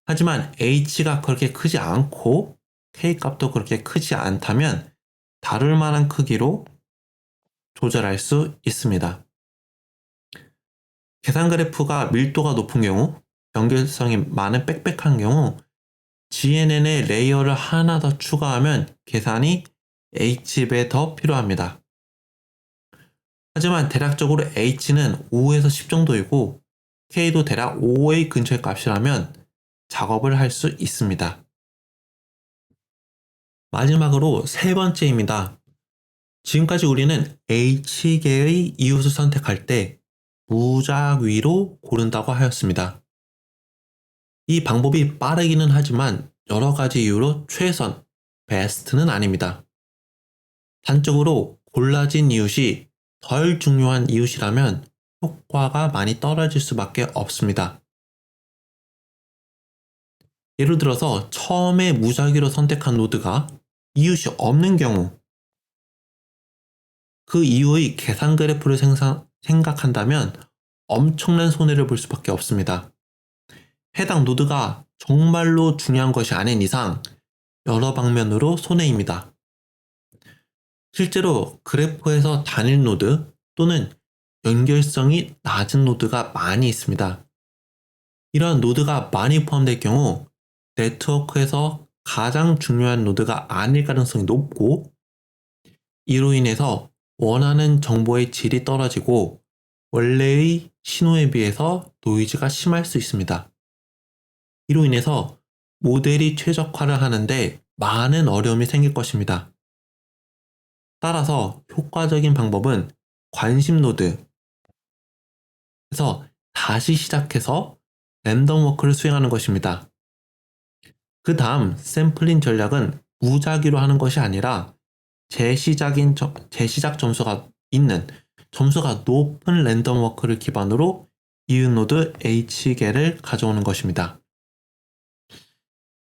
하지만 H가 그렇게 크지 않고 K값도 그렇게 크지 않다면 다룰 만한 크기로 조절할 수 있습니다. 계산 그래프가 밀도가 높은 경우, 연결성이 많은 빽빽한 경우 GNN에 레이어를 하나 더 추가하면 계산이 H배 더 필요합니다. 하지만 대략적으로 H는 5에서 10 정도이고 K도 대략 5의 근처의 값이라면 작업을 할 수 있습니다. 마지막으로 세 번째입니다. 지금까지 우리는 H계의 이웃을 선택할 때 무작위로 고른다고 하였습니다. 이 방법이 빠르기는 하지만 여러 가지 이유로 최선, 베스트는 아닙니다. 단적으로 골라진 이웃이 덜 중요한 이웃이라면 효과가 많이 떨어질 수밖에 없습니다. 예를 들어서 처음에 무작위로 선택한 노드가 이웃이 없는 경우 그 이후의 계산 그래프를 생각한다면 엄청난 손해를 볼 수밖에 없습니다. 해당 노드가 정말로 중요한 것이 아닌 이상 여러 방면으로 손해입니다. 실제로 그래프에서 단일 노드 또는 연결성이 낮은 노드가 많이 있습니다. 이러한 노드가 많이 포함될 경우 네트워크에서 가장 중요한 노드가 아닐 가능성이 높고 이로 인해서 원하는 정보의 질이 떨어지고 원래의 신호에 비해서 노이즈가 심할 수 있습니다. 이로 인해서 모델이 최적화를 하는데 많은 어려움이 생길 것입니다. 따라서 효과적인 방법은 관심 노드에서 다시 시작해서 랜덤 워크를 수행하는 것입니다. 그 다음 샘플링 전략은 무작위로 하는 것이 아니라 재시작 점수가 있는 점수가 높은 랜덤 워크를 기반으로 이웃 노드 H계를 가져오는 것입니다.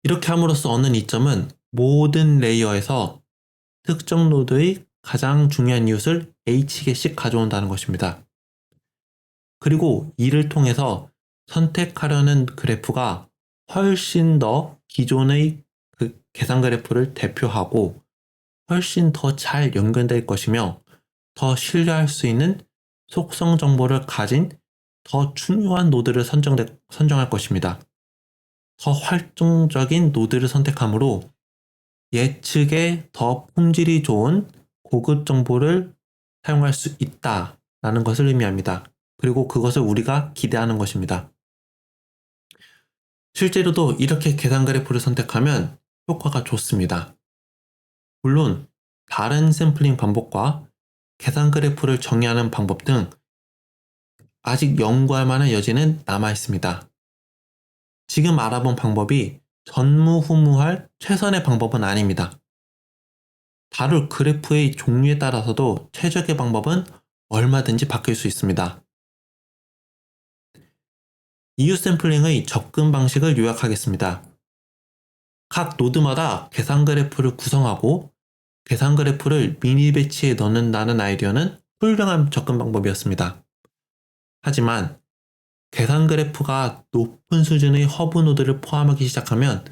이렇게 함으로써 얻는 이점은 모든 레이어에서 특정 노드의 가장 중요한 이웃을 H개씩 가져온다는 것입니다. 그리고 이를 통해서 선택하려는 그래프가 훨씬 더 기존의 그 계산 그래프를 대표하고 훨씬 더 잘 연결될 것이며 더 신뢰할 수 있는 속성 정보를 가진 더 중요한 노드를 선정할 것입니다. 더 활동적인 노드를 선택하므로 예측에 더 품질이 좋은 고급 정보를 사용할 수 있다라는 것을 의미합니다. 그리고 그것을 우리가 기대하는 것입니다. 실제로도 이렇게 계산 그래프를 선택하면 효과가 좋습니다. 물론 다른 샘플링 방법과 계산 그래프를 정의하는 방법 등 아직 연구할 만한 여지는 남아 있습니다. 지금 알아본 방법이 전무후무할 최선의 방법은 아닙니다. 다룰 그래프의 종류에 따라서도 최적의 방법은 얼마든지 바뀔 수 있습니다. 이유 샘플링의 접근 방식을 요약하겠습니다. 각 노드마다 계산 그래프를 구성하고 계산 그래프를 미니 배치에 넣는다는 아이디어는 훌륭한 접근 방법이었습니다. 하지만 계산 그래프가 높은 수준의 허브 노드를 포함하기 시작하면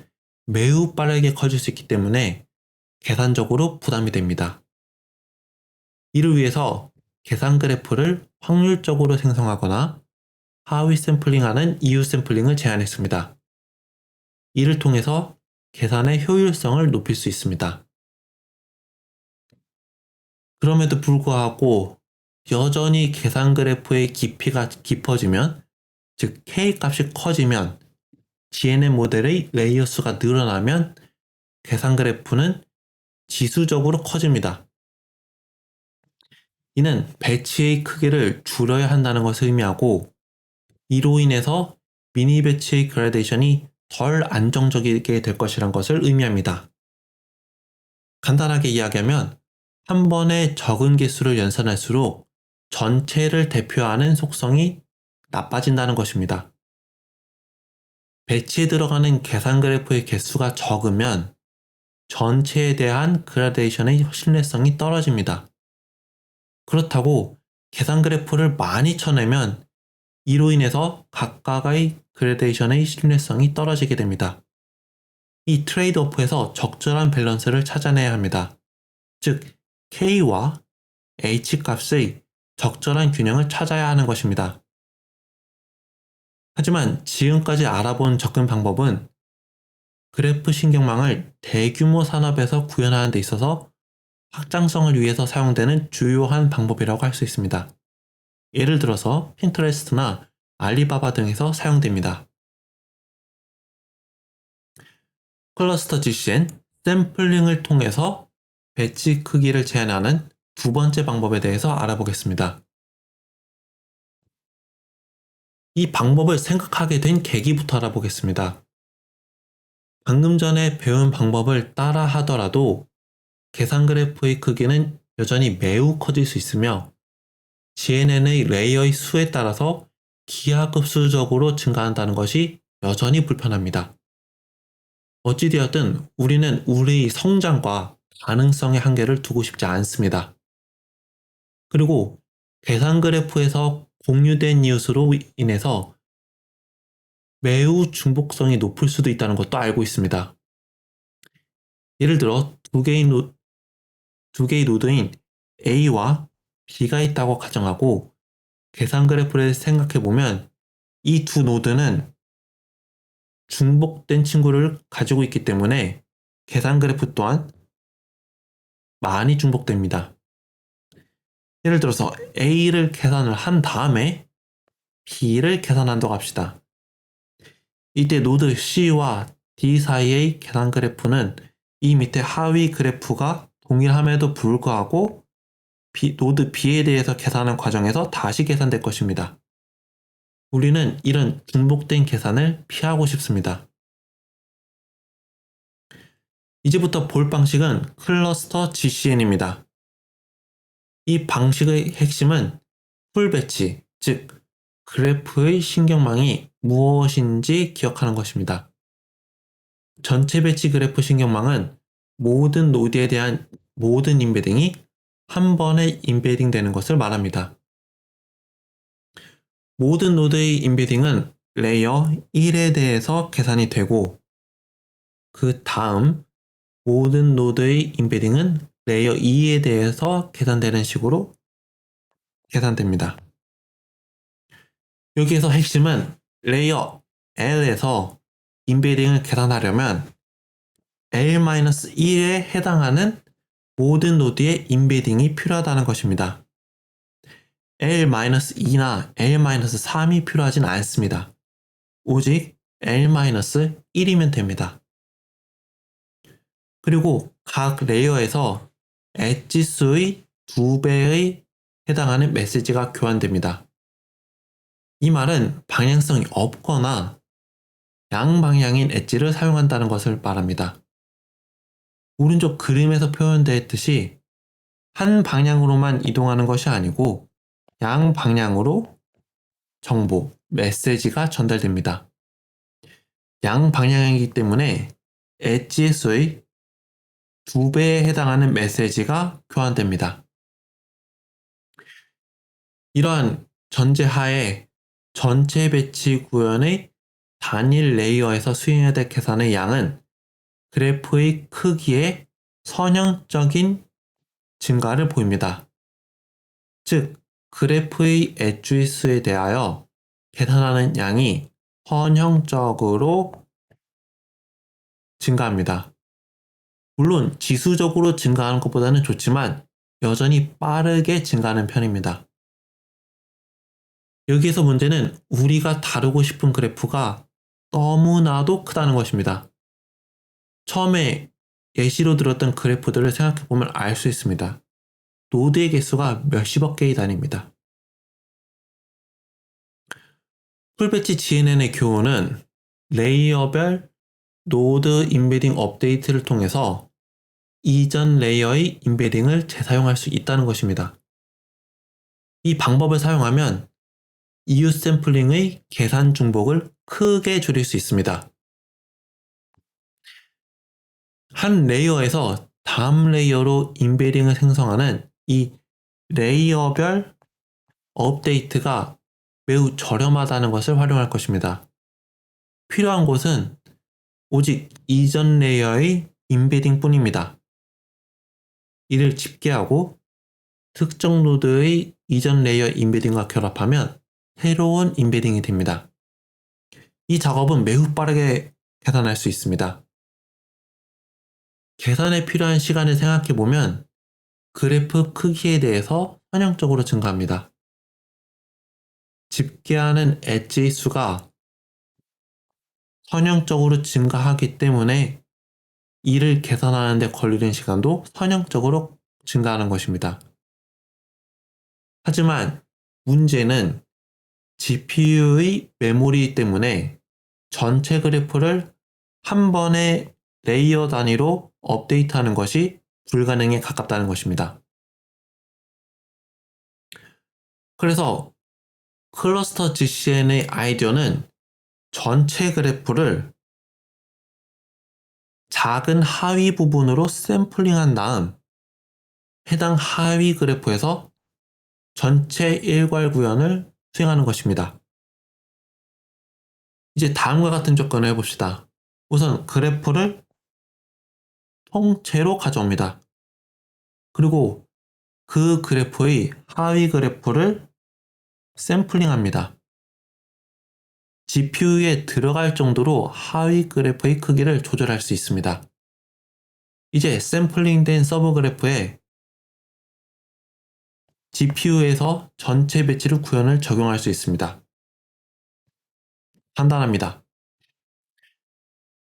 매우 빠르게 커질 수 있기 때문에 계산적으로 부담이 됩니다. 이를 위해서 계산 그래프를 확률적으로 생성하거나 하위 샘플링하는 이유 샘플링을 제안했습니다. 이를 통해서 계산의 효율성을 높일 수 있습니다. 그럼에도 불구하고 여전히 계산 그래프의 깊이가 깊어지면, 즉 K 값이 커지면, GNN 모델의 레이어 수가 늘어나면 계산 그래프는 지수적으로 커집니다. 이는 배치의 크기를 줄여야 한다는 것을 의미하고, 이로 인해서 미니 배치의 그라데이션이 덜 안정적이게 될 것이란 것을 의미합니다. 간단하게 이야기하면 한 번에 적은 개수를 연산할수록 전체를 대표하는 속성이 나빠진다는 것입니다. 배치에 들어가는 계산 그래프의 개수가 적으면 전체에 대한 그라데이션의 신뢰성이 떨어집니다. 그렇다고 계산 그래프를 많이 쳐내면 이로 인해서 각각의 그라데이션의 신뢰성이 떨어지게 됩니다. 이 트레이드오프에서 적절한 밸런스를 찾아내야 합니다. 즉, K와 H 값의 적절한 균형을 찾아야 하는 것입니다. 하지만 지금까지 알아본 접근 방법은 그래프 신경망을 대규모 산업에서 구현하는 데 있어서 확장성을 위해서 사용되는 주요한 방법이라고 할 수 있습니다. 예를 들어서 핀터레스트나 알리바바 등에서 사용됩니다. 클러스터 GCN 샘플링을 통해서 배치 크기를 제한하는 두 번째 방법에 대해서 알아보겠습니다. 이 방법을 생각하게 된 계기부터 알아보겠습니다. 방금 전에 배운 방법을 따라 하더라도 계산 그래프의 크기는 여전히 매우 커질 수 있으며 GNN의 레이어의 수에 따라서 기하급수적으로 증가한다는 것이 여전히 불편합니다. 어찌되었든 우리는 우리의 성장과 가능성의 한계를 두고 싶지 않습니다. 그리고 계산 그래프에서 공유된 이웃으로 인해서 매우 중복성이 높을 수도 있다는 것도 알고 있습니다. 예를 들어 두 개의 노드인 A와 B가 있다고 가정하고 계산 그래프를 생각해보면 이 두 노드는 중복된 친구를 가지고 있기 때문에 계산 그래프 또한 많이 중복됩니다. 예를 들어서 A를 계산을 한 다음에 B를 계산한다고 합시다. 이때 노드 C와 D 사이의 계산 그래프는 이 밑에 하위 그래프가 동일함에도 불구하고 노드 B에 대해서 계산하는 과정에서 다시 계산될 것입니다. 우리는 이런 중복된 계산을 피하고 싶습니다. 이제부터 볼 방식은 클러스터 GCN입니다. 이 방식의 핵심은 풀 배치, 즉 그래프의 신경망이 무엇인지 기억하는 것입니다. 전체 배치 그래프 신경망은 모든 노드에 대한 모든 인베딩이 한 번에 인베딩 되는 것을 말합니다. 모든 노드의 인베딩은 레이어 1에 대해서 계산이 되고 그 다음 모든 노드의 인베딩은 레이어 2에 대해서 계산되는 식으로 계산됩니다. 여기에서 핵심은 레이어 L에서 인베딩을 계산하려면 L-1에 해당하는 모든 노드의 인베딩이 필요하다는 것입니다. L-2나 L-3이 필요하진 않습니다. 오직 L-1이면 됩니다. 그리고 각 레이어에서 엣지 수의 2배의 해당하는 메시지가 교환됩니다. 이 말은 방향성이 없거나 양방향인 엣지를 사용한다는 것을 말합니다. 오른쪽 그림에서 표현되었듯이 한 방향으로만 이동하는 것이 아니고 양방향으로 정보, 메시지가 전달됩니다. 양방향이기 때문에 엣지의 수의 2배에 해당하는 메시지가 교환됩니다. 이러한 전제하에 전체 배치 구현의 단일 레이어에서 수행해야 될 계산의 양은 그래프의 크기의 선형적인 증가를 보입니다. 즉, 그래프의 엣지의 수에 대하여 계산하는 양이 선형적으로 증가합니다. 물론 지수적으로 증가하는 것보다는 좋지만 여전히 빠르게 증가하는 편입니다. 여기에서 문제는 우리가 다루고 싶은 그래프가 너무나도 크다는 것입니다. 처음에 예시로 들었던 그래프들을 생각해보면 알 수 있습니다. 노드의 개수가 몇십억 개의 단위입니다. 풀배치 GNN의 교훈은 레이어별 노드 인베딩 업데이트를 통해서 이전 레이어의 인베딩을 재사용할 수 있다는 것입니다. 이 방법을 사용하면 이웃 샘플링의 계산 중복을 크게 줄일 수 있습니다. 한 레이어에서 다음 레이어로 인베딩을 생성하는 이 레이어별 업데이트가 매우 저렴하다는 것을 활용할 것입니다. 필요한 곳은 오직 이전 레이어의 인베딩 뿐입니다. 이를 집계하고 특정 노드의 이전 레이어 인베딩과 결합하면 새로운 인베딩이 됩니다. 이 작업은 매우 빠르게 계산할 수 있습니다. 계산에 필요한 시간을 생각해보면 그래프 크기에 대해서 선형적으로 증가합니다. 집계하는 엣지의 수가 선형적으로 증가하기 때문에 이를 계산하는 데 걸리는 시간도 선형적으로 증가하는 것입니다. 하지만 문제는 GPU의 메모리 때문에 전체 그래프를 한 번에 레이어 단위로 업데이트하는 것이 불가능에 가깝다는 것입니다. 그래서 클러스터 GCN의 아이디어는 전체 그래프를 작은 하위 부분으로 샘플링한 다음 해당 하위 그래프에서 전체 일괄 구현을 수행하는 것입니다. 이제 다음과 같은 조건을 해봅시다. 우선 그래프를 통째로 가져옵니다. 그리고 그 그래프의 하위 그래프를 샘플링합니다. GPU에 들어갈 정도로 하위 그래프의 크기를 조절할 수 있습니다. 이제 샘플링된 서브 그래프에 GPU에서 전체 배치를 구현을 적용할 수 있습니다. 간단합니다.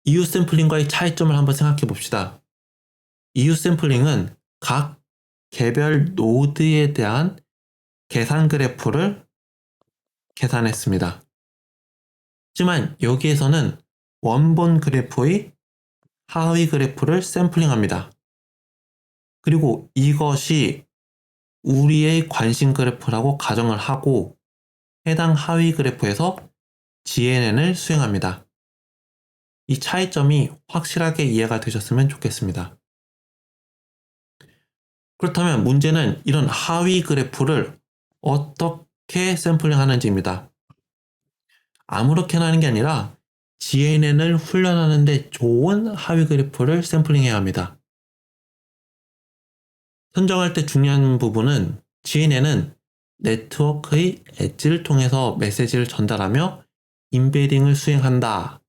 이웃 샘플링과의 차이점을 한번 생각해 봅시다. 이웃 샘플링은 각 개별 노드에 대한 계산 그래프를 계산했습니다. 하지만 여기에서는 원본 그래프의 하위 그래프를 샘플링합니다. 그리고 이것이 우리의 관심 그래프라고 가정을 하고 해당 하위 그래프에서 GNN을 수행합니다. 이 차이점이 확실하게 이해가 되셨으면 좋겠습니다. 그렇다면 문제는 이런 하위 그래프를 어떻게 샘플링 하는지입니다. 아무렇게나 하는 게 아니라 GNN을 훈련하는 데 좋은 하위 그래프를 샘플링해야 합니다. 선정할 때 중요한 부분은 GNN은 네트워크의 엣지를 통해서 메시지를 전달하며 인베딩을 수행한다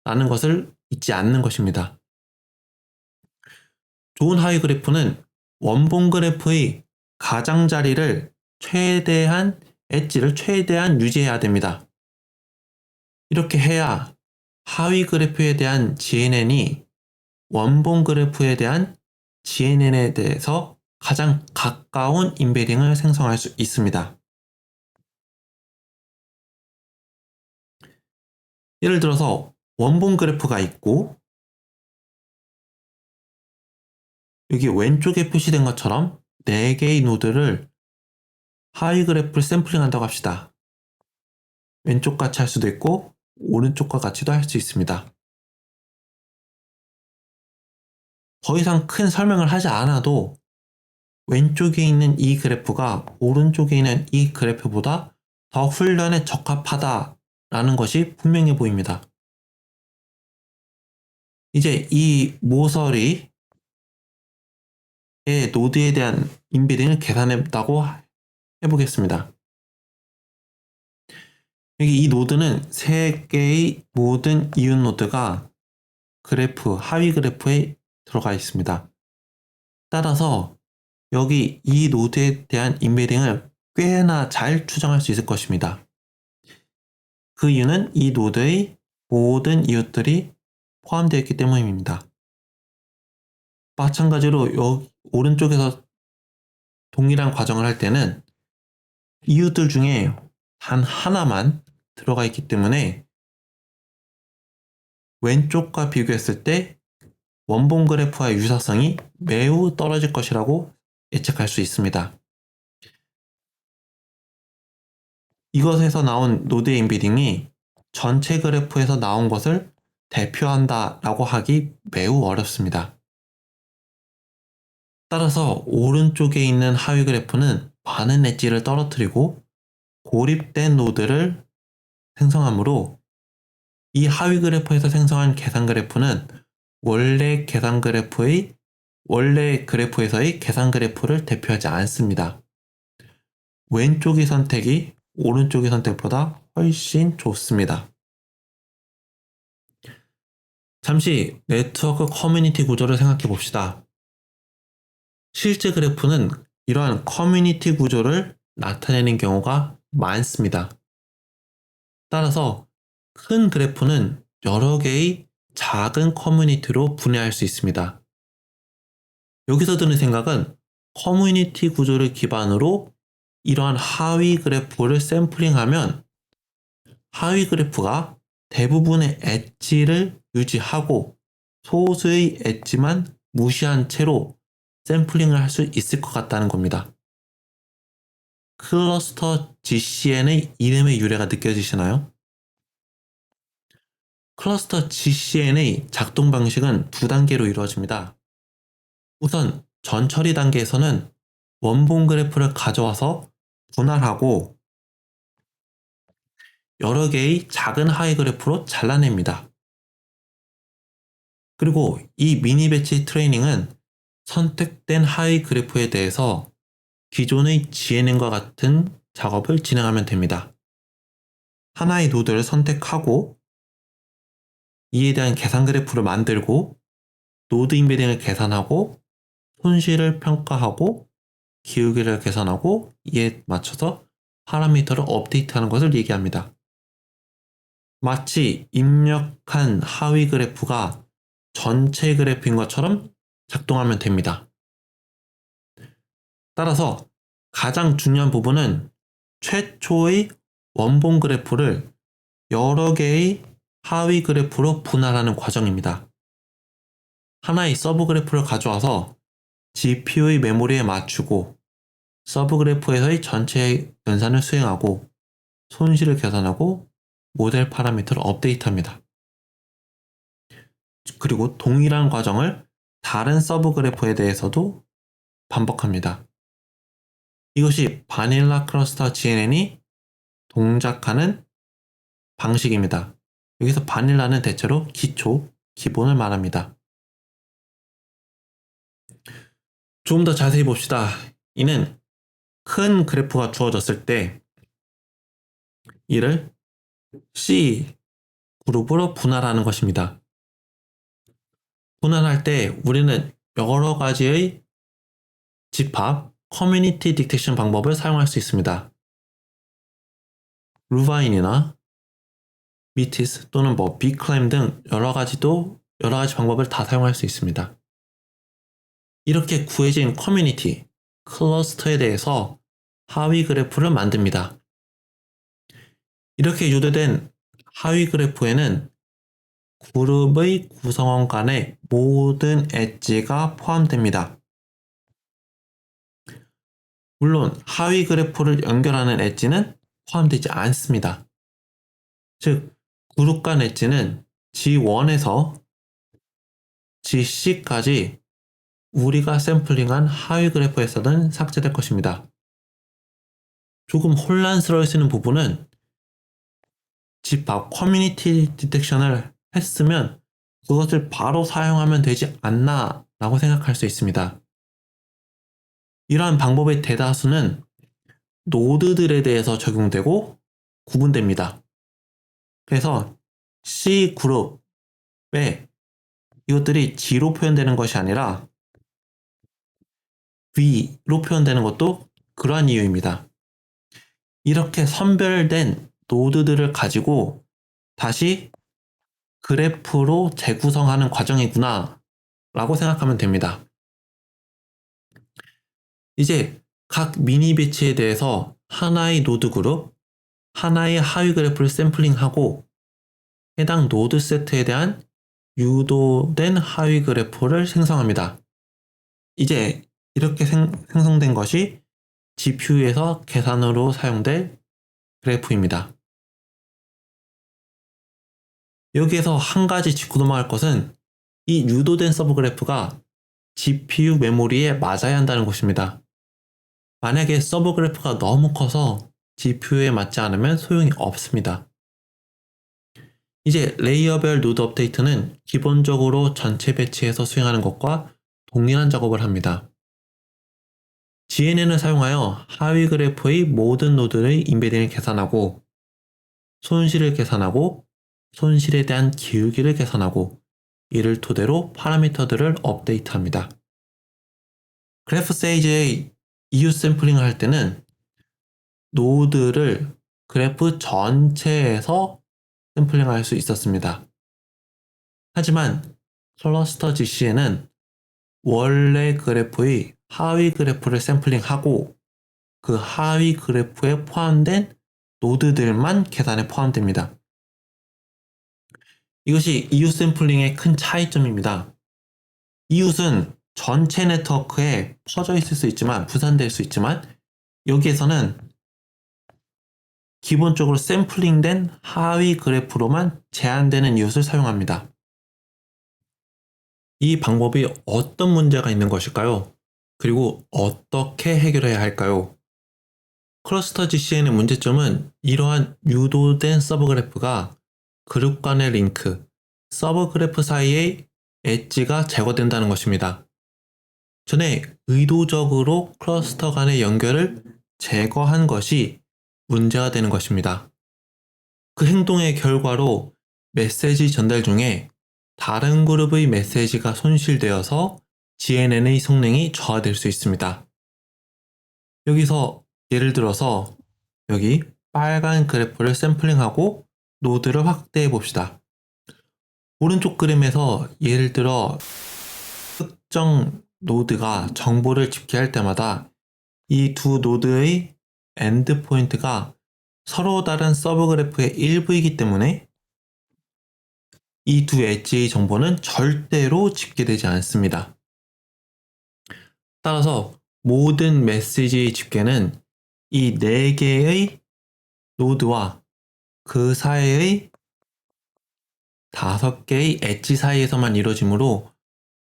라는 것을 잊지 않는 것입니다. 좋은 하위 그래프는 원본 그래프의 가장자리를 최대한 엣지를 최대한 유지해야 됩니다. 이렇게 해야 하위 그래프에 대한 GNN이 원본 그래프에 대한 GNN에 대해서 가장 가까운 임베딩을 생성할 수 있습니다. 예를 들어서 원본 그래프가 있고 여기 왼쪽에 표시된 것처럼 4개의 노드를 하위 그래프를 샘플링 한다고 합시다. 왼쪽 같이 할 수도 있고 오른쪽과 같이도 할 수 있습니다. 더 이상 큰 설명을 하지 않아도 왼쪽에 있는 이 그래프가 오른쪽에 있는 이 그래프보다 더 훈련에 적합하다라는 것이 분명해 보입니다. 이제 이 모서리의 노드에 대한 임베딩을 계산했다고 해보겠습니다. 여기 이 노드는 3개의 모든 이웃 노드가 그래프, 하위 그래프에 들어가 있습니다. 따라서 여기 이 노드에 대한 임베딩을 꽤나 잘 추정할 수 있을 것입니다. 그 이유는 이 노드의 모든 이웃들이 포함되어 있기 때문입니다. 마찬가지로 여기 오른쪽에서 동일한 과정을 할 때는 이웃들 중에 단 하나만 들어가 있기 때문에 왼쪽과 비교했을 때 원본 그래프와의 유사성이 매우 떨어질 것이라고 예측할 수 있습니다. 이것에서 나온 노드의 임베딩이 전체 그래프에서 나온 것을 대표한다라고 하기 매우 어렵습니다. 따라서 오른쪽에 있는 하위 그래프는 많은 엣지를 떨어뜨리고 고립된 노드를 생성하므로 이 하위 그래프에서 생성한 계산 그래프는 원래 그래프에서의 계산 그래프를 대표하지 않습니다. 왼쪽의 선택이 오른쪽의 선택보다 훨씬 좋습니다. 잠시 네트워크 커뮤니티 구조를 생각해 봅시다. 실제 그래프는 이러한 커뮤니티 구조를 나타내는 경우가 많습니다. 따라서 큰 그래프는 여러 개의 작은 커뮤니티로 분해할 수 있습니다. 여기서 드는 생각은 커뮤니티 구조를 기반으로 이러한 하위 그래프를 샘플링하면 하위 그래프가 대부분의 엣지를 유지하고 소수의 엣지만 무시한 채로 샘플링을 할 수 있을 것 같다는 겁니다. 클러스터 GCN의 이름의 유래가 느껴지시나요? 클러스터 GCN의 작동 방식은 2단계로 이루어집니다. 우선 전처리 단계에서는 원본 그래프를 가져와서 분할하고 여러 개의 작은 하위 그래프로 잘라냅니다. 그리고 이 미니 배치 트레이닝은 선택된 하위 그래프에 대해서 기존의 GNN과 같은 작업을 진행하면 됩니다. 하나의 노드를 선택하고 이에 대한 계산 그래프를 만들고 노드 임베딩을 계산하고 손실을 평가하고 기울기를 계산하고 이에 맞춰서 파라미터를 업데이트하는 것을 얘기합니다. 마치 입력한 하위 그래프가 전체 그래프인 것처럼 작동하면 됩니다. 따라서 가장 중요한 부분은 최초의 원본 그래프를 여러 개의 하위 그래프로 분할하는 과정입니다. 하나의 서브 그래프를 가져와서 GPU의 메모리에 맞추고 서브 그래프에서의 전체 연산을 수행하고 손실을 계산하고 모델 파라미터를 업데이트합니다. 그리고 동일한 과정을 다른 서브 그래프에 대해서도 반복합니다. 이것이 바닐라 클러스터 GNN이 동작하는 방식입니다. 여기서 바닐라는 대체로 기본을 말합니다. 좀 더 자세히 봅시다. 이는 큰 그래프가 주어졌을 때 이를 C 그룹으로 분할하는 것입니다. 분할할 때 우리는 여러 가지의 집합, 커뮤니티 딕텍션 방법을 사용할 수 있습니다. 루바인이나 미티스 또는 비클라임 등 여러 가지 방법을 다 사용할 수 있습니다. 이렇게 구해진 커뮤니티, 클러스터에 대해서 하위 그래프를 만듭니다. 이렇게 유도된 하위 그래프에는 그룹의 구성원 간의 모든 엣지가 포함됩니다. 물론 하위 그래프를 연결하는 엣지는 포함되지 않습니다. 즉, 그룹 간 엣지는 G1에서 GC까지 우리가 샘플링한 하위 그래프에서는 삭제될 것입니다. 조금 혼란스러울 수 있는 부분은 집합 커뮤니티 디텍션을 했으면 그것을 바로 사용하면 되지 않나 라고 생각할 수 있습니다. 이러한 방법의 대다수는 노드들에 대해서 적용되고 구분됩니다. 그래서 C 그룹에 이것들이 G로 표현되는 것이 아니라 V로 표현되는 것도 그러한 이유입니다. 이렇게 선별된 노드들을 가지고 다시 그래프로 재구성하는 과정이구나 라고 생각하면 됩니다. 이제 각 미니 배치에 대해서 하나의 노드 그룹, 하나의 하위 그래프를 샘플링하고 해당 노드 세트에 대한 유도된 하위 그래프를 생성합니다. 이제 이렇게 생성된 것이 GPU에서 계산으로 사용될 그래프입니다. 여기에서 한 가지 짚고 넘어갈 것은 이 유도된 서브 그래프가 GPU 메모리에 맞아야 한다는 것입니다. 만약에 서브 그래프가 너무 커서 GPU에 맞지 않으면 소용이 없습니다. 이제 레이어별 노드 업데이트는 기본적으로 전체 배치에서 수행하는 것과 동일한 작업을 합니다. GNN을 사용하여 하위 그래프의 모든 노드의 임베딩을 계산하고 손실을 계산하고 손실에 대한 기울기를 계산하고 이를 토대로 파라미터들을 업데이트합니다. 그래프 세이지의 EU 샘플링을 할 때는 노드를 그래프 전체에서 샘플링할 수 있었습니다. 하지만 클러스터 GC에는 원래 그래프의 하위 그래프를 샘플링하고 그 하위 그래프에 포함된 노드들만 계산에 포함됩니다. 이것이 이웃 샘플링의 큰 차이점입니다. 이웃은 전체 네트워크에 퍼져 있을 수 있지만 분산될 수 있지만 여기에서는 기본적으로 샘플링된 하위 그래프로만 제한되는 이웃을 사용합니다. 이 방법이 어떤 문제가 있는 것일까요? 그리고 어떻게 해결해야 할까요? 클러스터 GCN의 문제점은 이러한 유도된 서브 그래프가 그룹 간의 링크, 서브 그래프 사이의 엣지가 제거된다는 것입니다. 전에 의도적으로 클러스터 간의 연결을 제거한 것이 문제가 되는 것입니다. 그 행동의 결과로 메시지 전달 중에 다른 그룹의 메시지가 손실되어서 GNN의 성능이 저하될 수 있습니다. 여기서 예를 들어서 여기 빨간 그래프를 샘플링하고 노드를 확대해 봅시다. 오른쪽 그림에서 예를 들어 특정 노드가 정보를 집계할 때마다 이 두 노드의 엔드 포인트가 서로 다른 서브 그래프의 일부이기 때문에 이 두 엣지의 정보는 절대로 집계되지 않습니다. 따라서 모든 메시지의 집계는 이 4개의 노드와 그 사이의 5개의 엣지 사이에서만 이루어지므로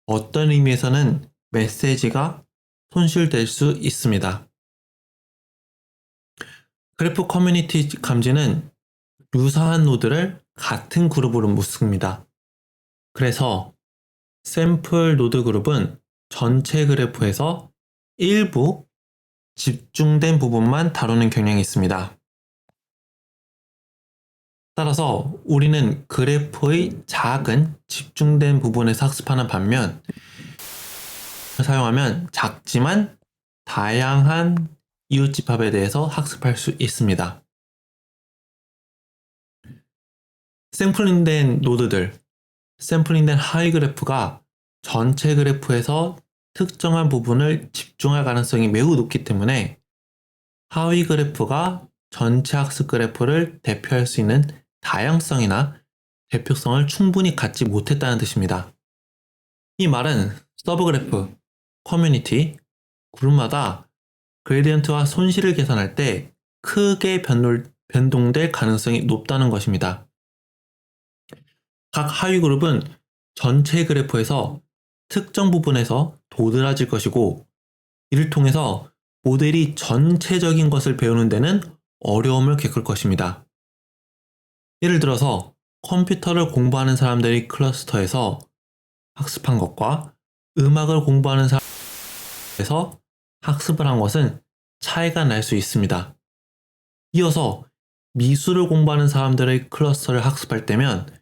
어떤 의미에서는 메시지가 손실될 수 있습니다. 그래프 커뮤니티 감지는 유사한 노드를 같은 그룹으로 묶습니다. 그래서 샘플 노드 그룹은 전체 그래프에서 일부 집중된 부분만 다루는 경향이 있습니다. 따라서 우리는 그래프의 작은 집중된 부분에서 학습하는 반면 사용하면 작지만 다양한 이웃 집합에 대해서 학습할 수 있습니다. 샘플링된 노드들, 샘플링된 하위 그래프가 전체 그래프에서 특정한 부분을 집중할 가능성이 매우 높기 때문에 하위 그래프가 전체 학습 그래프를 대표할 수 있는 다양성이나 대표성을 충분히 갖지 못했다는 뜻입니다. 이 말은 서브 그래프, 커뮤니티, 그룹마다 그레디언트와 손실을 계산할 때 크게 변동될 가능성이 높다는 것입니다. 각 하위 그룹은 전체 그래프에서 특정 부분에서 도드라질 것이고, 이를 통해서 모델이 전체적인 것을 배우는 데는 어려움을 겪을 것입니다. 예를 들어서 컴퓨터를 공부하는 사람들의 클러스터에서 학습한 것과 음악을 공부하는 사람에서 학습을 한 것은 차이가 날 수 있습니다. 이어서 미술을 공부하는 사람들의 클러스터를 학습할 때면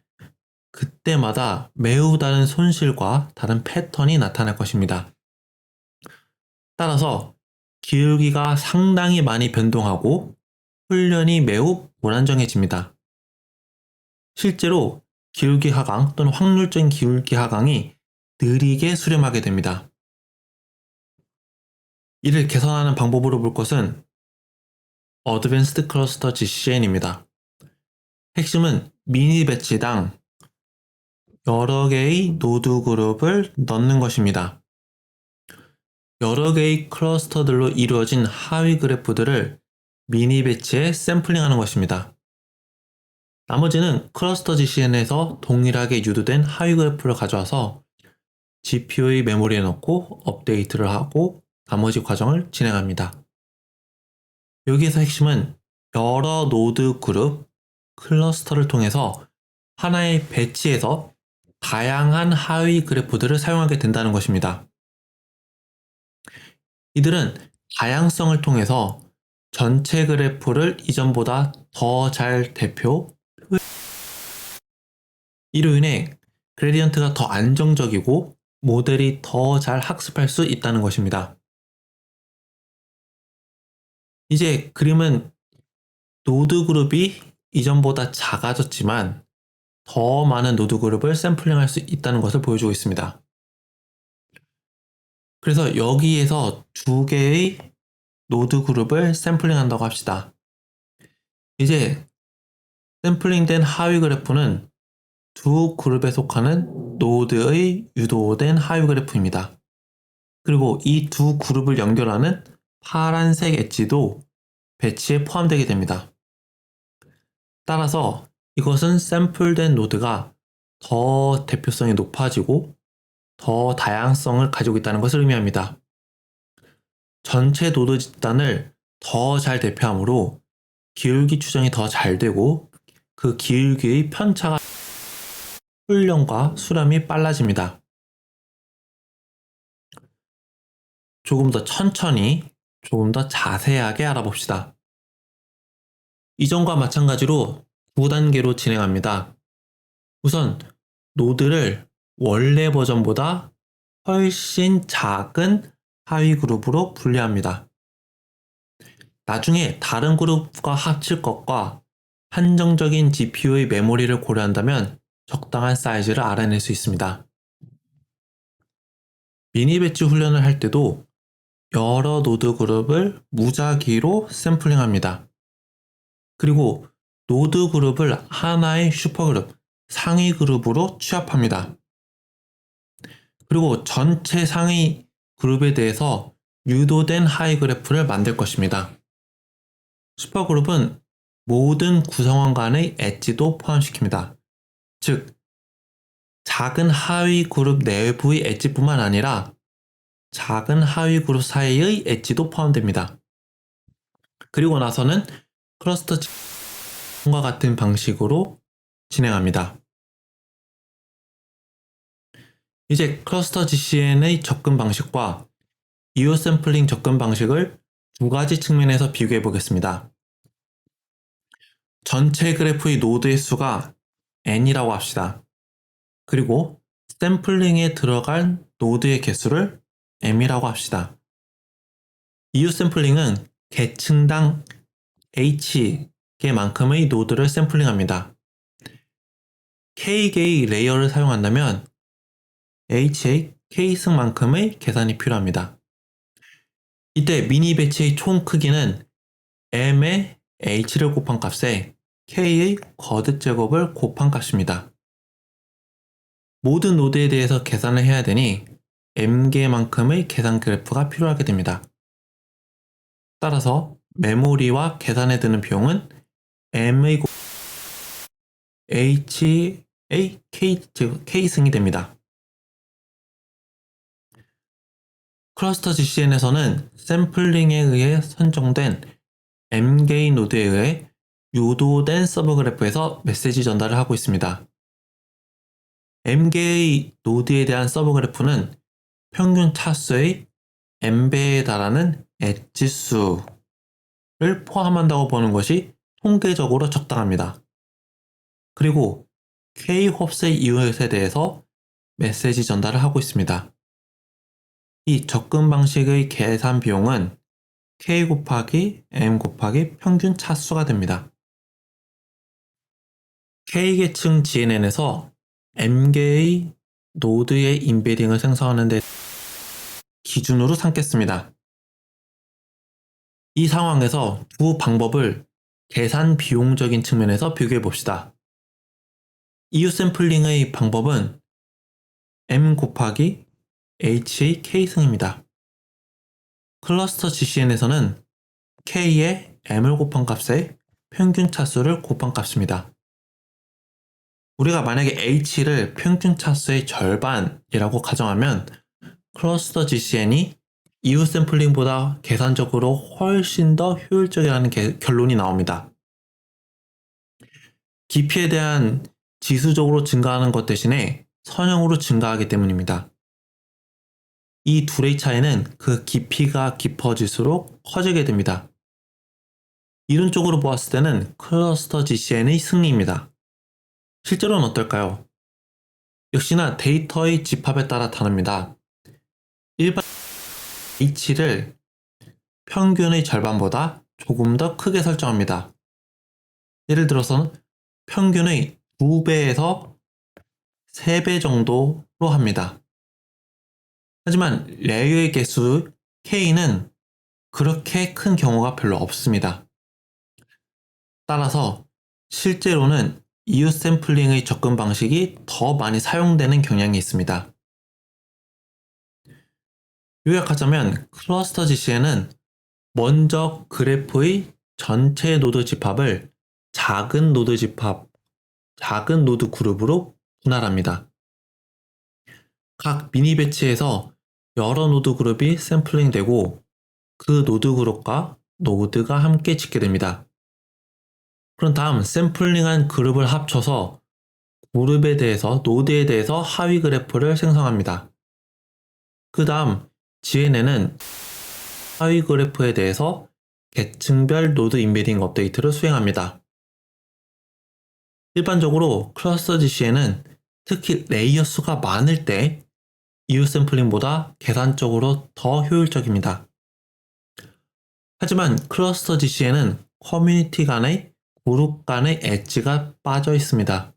그때마다 매우 다른 손실과 다른 패턴이 나타날 것입니다. 따라서 기울기가 상당히 많이 변동하고 훈련이 매우 불안정해집니다. 실제로 기울기 하강 또는 확률적인 기울기 하강이 느리게 수렴하게 됩니다. 이를 개선하는 방법으로 볼 것은 Advanced Cluster GCN입니다. 핵심은 미니 배치당 여러 개의 노드 그룹을 넣는 것입니다. 여러 개의 클러스터들로 이루어진 하위 그래프들을 미니 배치에 샘플링하는 것입니다. 나머지는 클러스터 GCN에서 동일하게 유도된 하위 그래프를 가져와서 GPU의 메모리에 넣고 업데이트를 하고 나머지 과정을 진행합니다. 여기에서 핵심은 여러 노드 그룹, 클러스터를 통해서 하나의 배치에서 다양한 하위 그래프들을 사용하게 된다는 것입니다. 이들은 다양성을 통해서 전체 그래프를 이전보다 더 잘 이로 인해 그레디언트가 더 안정적이고 모델이 더 잘 학습할 수 있다는 것입니다. 이제 그림은 노드 그룹이 이전보다 작아졌지만 더 많은 노드 그룹을 샘플링할 수 있다는 것을 보여주고 있습니다. 그래서 여기에서 두 개의 노드 그룹을 샘플링한다고 합시다. 이제 샘플링된 하위 그래프는 두 그룹에 속하는 노드의 유도된 하위 그래프입니다. 그리고 이 두 그룹을 연결하는 파란색 엣지도 배치에 포함되게 됩니다. 따라서 이것은 샘플된 노드가 더 대표성이 높아지고 더 다양성을 가지고 있다는 것을 의미합니다. 전체 노드 집단을 더 잘 대표하므로 기울기 추정이 더 잘 되고 그 기울기의 편차가 훈련과 수렴이 빨라집니다. 조금 더 천천히, 조금 더 자세하게 알아봅시다. 이전과 마찬가지로 9단계로 진행합니다. 우선 노드를 원래 버전보다 훨씬 작은 하위 그룹으로 분리합니다. 나중에 다른 그룹과 합칠 것과 한정적인 GPU의 메모리를 고려한다면 적당한 사이즈를 알아낼 수 있습니다. 미니 배치 훈련을 할 때도 여러 노드 그룹을 무작위로 샘플링합니다. 그리고 노드 그룹을 하나의 슈퍼그룹, 상위 그룹으로 취합합니다. 그리고 전체 상위 그룹에 대해서 유도된 하위 그래프를 만들 것입니다. 슈퍼그룹은 모든 구성원 간의 엣지도 포함시킵니다. 즉, 작은 하위 그룹 내부의 엣지뿐만 아니라 작은 하위 그룹 사이의 엣지도 포함됩니다. 그리고 나서는 클러스터 과 같은 방식으로 진행합니다. 이제 클러스터 GCN의 접근 방식과 이오 샘플링 접근 방식을 두 가지 측면에서 비교해 보겠습니다. 전체 그래프의 노드의 수가 n이라고 합시다. 그리고 샘플링에 들어간 노드의 개수를 m이라고 합시다. 이오 샘플링은 계층당 h개만큼의 노드를 샘플링합니다. K개의 레이어를 사용한다면 HA K승만큼의 계산이 필요합니다. 이때 미니 배치의 총 크기는 m의 h를 곱한 값에 k의 거듭 제곱을 곱한 값입니다. 모든 노드에 대해서 계산을 해야 되니 m개만큼의 계산 그래프가 필요하게 됩니다. 따라서 메모리와 계산에 드는 비용은 m의 h의 k승이 됩니다. 클러스터 GCN에서는 샘플링에 의해 선정된 m개의 노드에 의해 유도된 서브 그래프에서 메시지 전달을 하고 있습니다. m개의 노드에 대한 서브 그래프는 평균 차수의 m배에 달하는 엣지 수를 포함한다고 보는 것이 통계적으로 적당합니다. 그리고 K 홉셋 이웃에 대해서 메시지 전달을 하고 있습니다. 이 접근 방식의 계산 비용은 K 곱하기 M 곱하기 평균 차수가 됩니다. K계층 GNN에서 M개의 노드의 인베딩을 생성하는 데 기준으로 삼겠습니다. 이 상황에서 두 방법을 계산 비용적인 측면에서 비교해 봅시다. 이웃 샘플링의 방법은 M 곱하기 H의 K승입니다. 클러스터 GCN에서는 K의 M을 곱한 값에 평균 차수를 곱한 값입니다. 우리가 만약에 H를 평균 차수의 절반이라고 가정하면 클러스터 GCN이 이웃 샘플링보다 계산적으로 훨씬 더 효율적이라는 결론이 나옵니다. 깊이에 대한 지수적으로 증가하는 것 대신에 선형으로 증가하기 때문입니다. 이 둘의 차이는 그 깊이가 깊어질수록 커지게 됩니다. 이론적으로 보았을 때는 클러스터 GCN의 승리입니다. 실제로는 어떨까요? 역시나 데이터의 집합에 따라 다릅니다. 일반 H를 평균의 절반보다 조금 더 크게 설정합니다. 예를 들어서 평균의 2배에서 3배 정도로 합니다. 하지만 레이어의 개수 K는 그렇게 큰 경우가 별로 없습니다. 따라서 실제로는 이웃 샘플링의 접근 방식이 더 많이 사용되는 경향이 있습니다. 요약하자면 클러스터 GCN은 먼저 그래프의 전체 노드 집합을 작은 노드 그룹으로 분할합니다. 각 미니 배치에서 여러 노드 그룹이 샘플링되고 그 노드 그룹과 노드가 함께 짓게 됩니다. 그런 다음 샘플링한 그룹을 합쳐서 노드에 대해서 하위 그래프를 생성합니다. 그 다음 GNN은 하위 그래프에 대해서 계층별 노드 인베딩 업데이트를 수행합니다. 일반적으로 클러스터 GCN은 특히 레이어 수가 많을 때 이웃 샘플링보다 계산적으로 더 효율적입니다. 하지만 클러스터 GCN은 커뮤니티 간의 그룹 간의 엣지가 빠져 있습니다.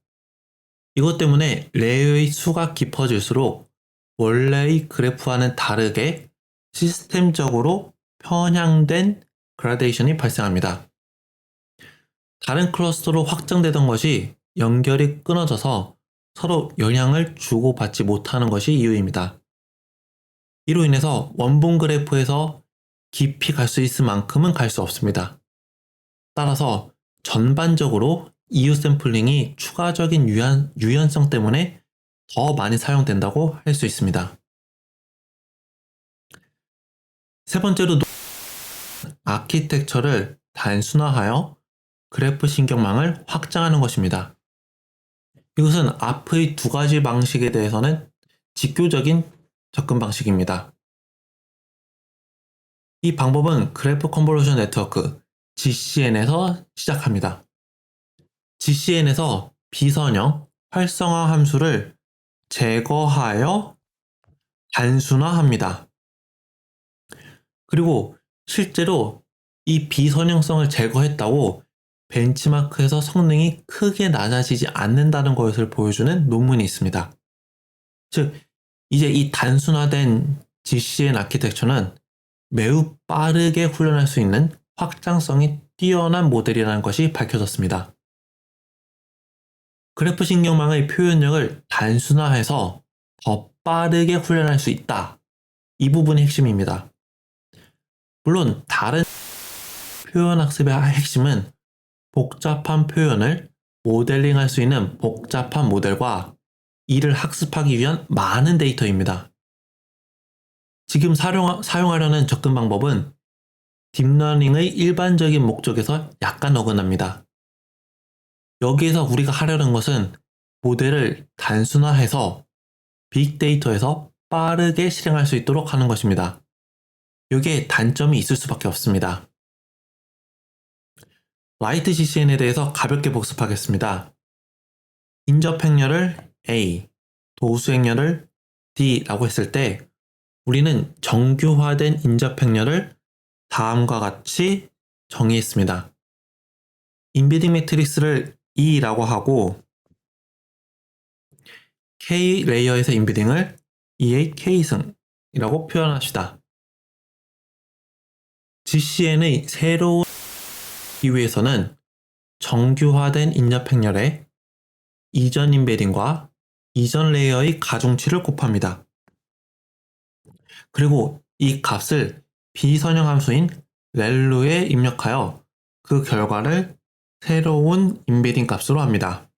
이것 때문에 레이어의 수가 깊어질수록 원래의 그래프와는 다르게 시스템적으로 편향된 그라데이션이 발생합니다. 다른 클러스터로 확장되던 것이 연결이 끊어져서 서로 영향을 주고받지 못하는 것이 이유입니다. 이로 인해서 원본 그래프에서 깊이 갈 수 있을 만큼은 갈 수 없습니다. 따라서 전반적으로 이웃 샘플링이 추가적인 유연성 때문에 더 많이 사용된다고 할 수 있습니다. 세 번째로 아키텍처를 단순화하여 그래프 신경망을 확장하는 것입니다. 이것은 앞의 두 가지 방식에 대해서는 직교적인 접근 방식입니다. 이 방법은 그래프 컨볼루션 네트워크 GCN에서 시작합니다. GCN에서 비선형 활성화 함수를 제거하여 단순화합니다. 그리고 실제로 이 비선형성을 제거했다고 벤치마크에서 성능이 크게 낮아지지 않는다는 것을 보여주는 논문이 있습니다. 즉, 이제 이 단순화된 GCN 아키텍처는 매우 빠르게 훈련할 수 있는 확장성이 뛰어난 모델이라는 것이 밝혀졌습니다. 그래프 신경망의 표현력을 단순화해서 더 빠르게 훈련할 수 있다. 이 부분이 핵심입니다. 물론 다른 표현학습의 핵심은 복잡한 표현을 모델링할 수 있는 복잡한 모델과 이를 학습하기 위한 많은 데이터입니다. 지금 사용하려는 접근 방법은 딥러닝의 일반적인 목적에서 약간 어긋납니다. 여기에서 우리가 하려는 것은 모델을 단순화해서 빅데이터에서 빠르게 실행할 수 있도록 하는 것입니다. 여기에 단점이 있을 수밖에 없습니다. 라이트 GCN에 대해서 가볍게 복습하겠습니다. 인접 행렬을 A, 도수 행렬을 D라고 했을 때 우리는 정규화된 인접 행렬을 다음과 같이 정의했습니다. 인베딩 매트릭스를 E라고 하고 K 레이어에서 인베딩을 E의 K승이라고 표현합시다. GCN의 새로운 이유에서는 정규화된 인접 행렬에 이전 인베딩과 이전 레이어의 가중치를 곱합니다. 그리고 이 값을 비선형 함수인 렐루에 입력하여 그 결과를 새로운 인베딩 값으로 합니다.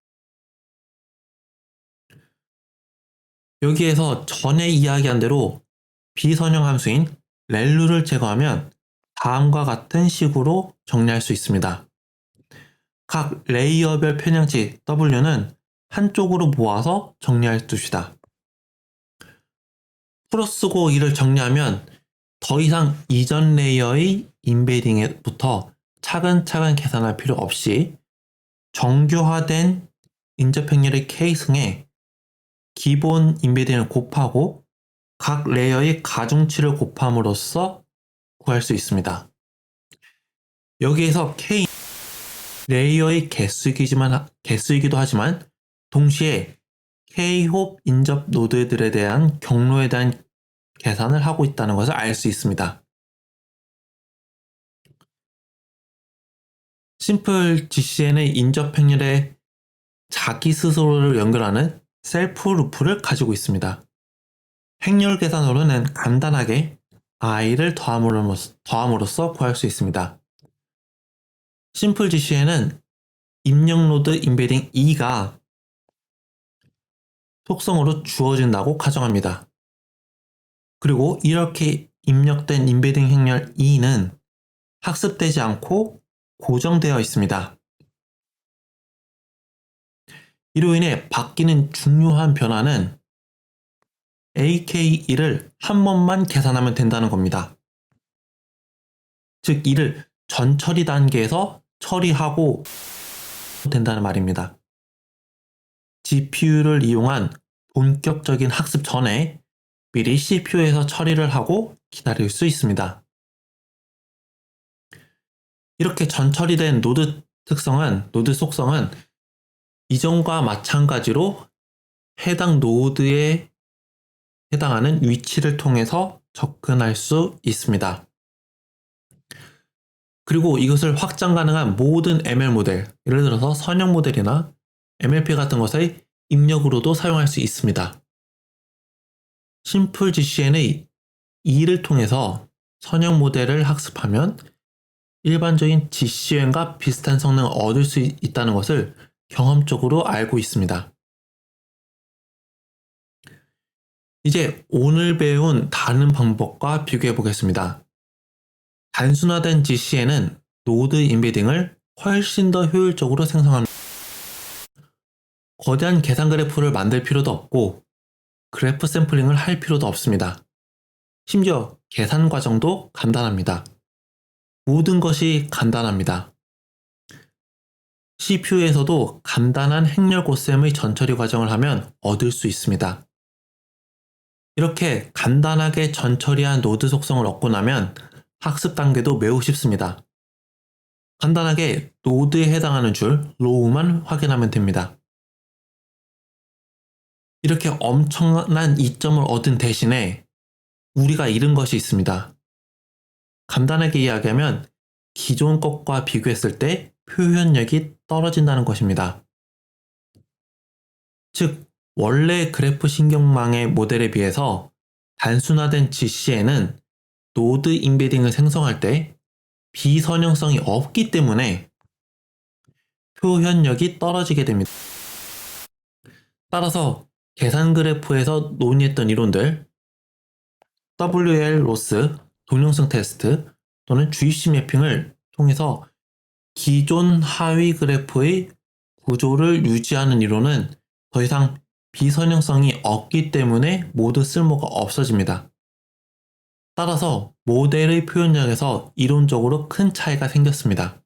여기에서 전에 이야기한 대로 비선형 함수인 렐루를 제거하면 다음과 같은 식으로 정리할 수 있습니다. 각 레이어별 편향치 W는 한쪽으로 모아서 정리할 듯이다. 풀어 쓰고 이를 정리하면 더 이상 이전 레이어의 인베딩부터 차근차근 계산할 필요 없이 정규화된 인접 행렬의 K승에 기본 인베딩을 곱하고 각 레이어의 가중치를 곱함으로써 구할 수 있습니다. 여기에서 K 레이어의 개수이기도 하지만 동시에 K-홉 인접 노드들에 대한 경로에 대한 계산을 하고 있다는 것을 알 수 있습니다. 심플 GCN의 인접 행렬에 자기 스스로를 연결하는 셀프 루프를 가지고 있습니다. 행렬 계산으로는 간단하게 i를 더함으로써 구할 수 있습니다. 심플 GCN은 입력 노드 인베딩 E가 속성으로 주어진다고 가정합니다. 그리고 이렇게 입력된 인베딩 행렬 E는 학습되지 않고 고정되어 있습니다. 이로 인해 바뀌는 중요한 변화는 AKE를 한 번만 계산하면 된다는 겁니다. 즉, 이를 전처리 단계에서 처리하고 된다는 말입니다. GPU를 이용한 본격적인 학습 전에 미리 CPU에서 처리를 하고 기다릴 수 있습니다. 이렇게 전처리된 노드 속성은 이전과 마찬가지로 해당 노드에 해당하는 위치를 통해서 접근할 수 있습니다. 그리고 이것을 확장 가능한 모든 ML 모델, 예를 들어서 선형 모델이나 MLP 같은 것의 입력으로도 사용할 수 있습니다. 심플 GCN의 E를 통해서 선형 모델을 학습하면 일반적인 GCN과 비슷한 성능을 얻을 수 있다는 것을 경험적으로 알고 있습니다. 이제 오늘 배운 다른 방법과 비교해 보겠습니다. 단순화된 GCN은 노드 인베딩을 훨씬 더 효율적으로 생성합니다. 거대한 계산 그래프를 만들 필요도 없고 그래프 샘플링을 할 필요도 없습니다. 심지어 계산 과정도 간단합니다. 모든 것이 간단합니다. CPU에서도 간단한 행렬 곱셈의 전처리 과정을 하면 얻을 수 있습니다. 이렇게 간단하게 전처리한 노드 속성을 얻고 나면 학습 단계도 매우 쉽습니다. 간단하게 노드에 해당하는 줄 로우만 확인하면 됩니다. 이렇게 엄청난 이점을 얻은 대신에 우리가 잃은 것이 있습니다. 간단하게 이야기하면 기존 것과 비교했을 때 표현력이 떨어진다는 것입니다. 즉, 원래 그래프 신경망의 모델에 비해서 단순화된 GCN은 노드 인베딩을 생성할 때 비선형성이 없기 때문에 표현력이 떨어지게 됩니다. 따라서 계산 그래프에서 논의했던 이론들, WL 로스, 동형성 테스트 또는 GC 매핑을 통해서 기존 하위 그래프의 구조를 유지하는 이론은 더 이상 비선형성이 없기 때문에 모두 쓸모가 없어집니다. 따라서 모델의 표현력에서 이론적으로 큰 차이가 생겼습니다.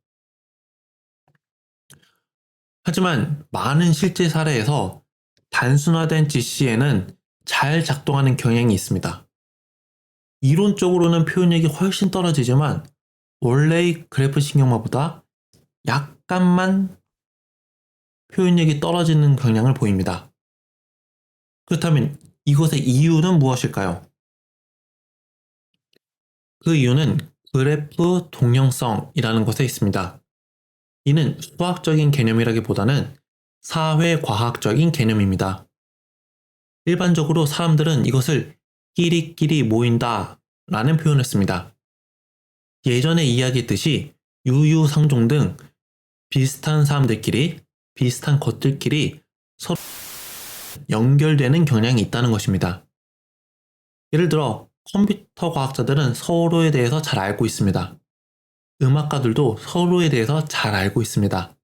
하지만 많은 실제 사례에서 단순화된 GCN은 잘 작동하는 경향이 있습니다. 이론적으로는 표현력이 훨씬 떨어지지만 원래의 그래프 신경망보다 약간만 표현력이 떨어지는 경향을 보입니다. 그렇다면 이것의 이유는 무엇일까요? 그 이유는 그래프 동형성이라는 것에 있습니다. 이는 수학적인 개념이라기보다는 사회과학적인 개념입니다. 일반적으로 사람들은 이것을 끼리끼리 모인다 라는 표현을 씁니다. 예전에 이야기했듯이 유유상종 등 비슷한 사람들끼리, 비슷한 것들끼리 서로 연결되는 경향이 있다는 것입니다. 예를 들어 컴퓨터 과학자들은 서로에 대해서 잘 알고 있습니다. 음악가들도 서로에 대해서 잘 알고 있습니다.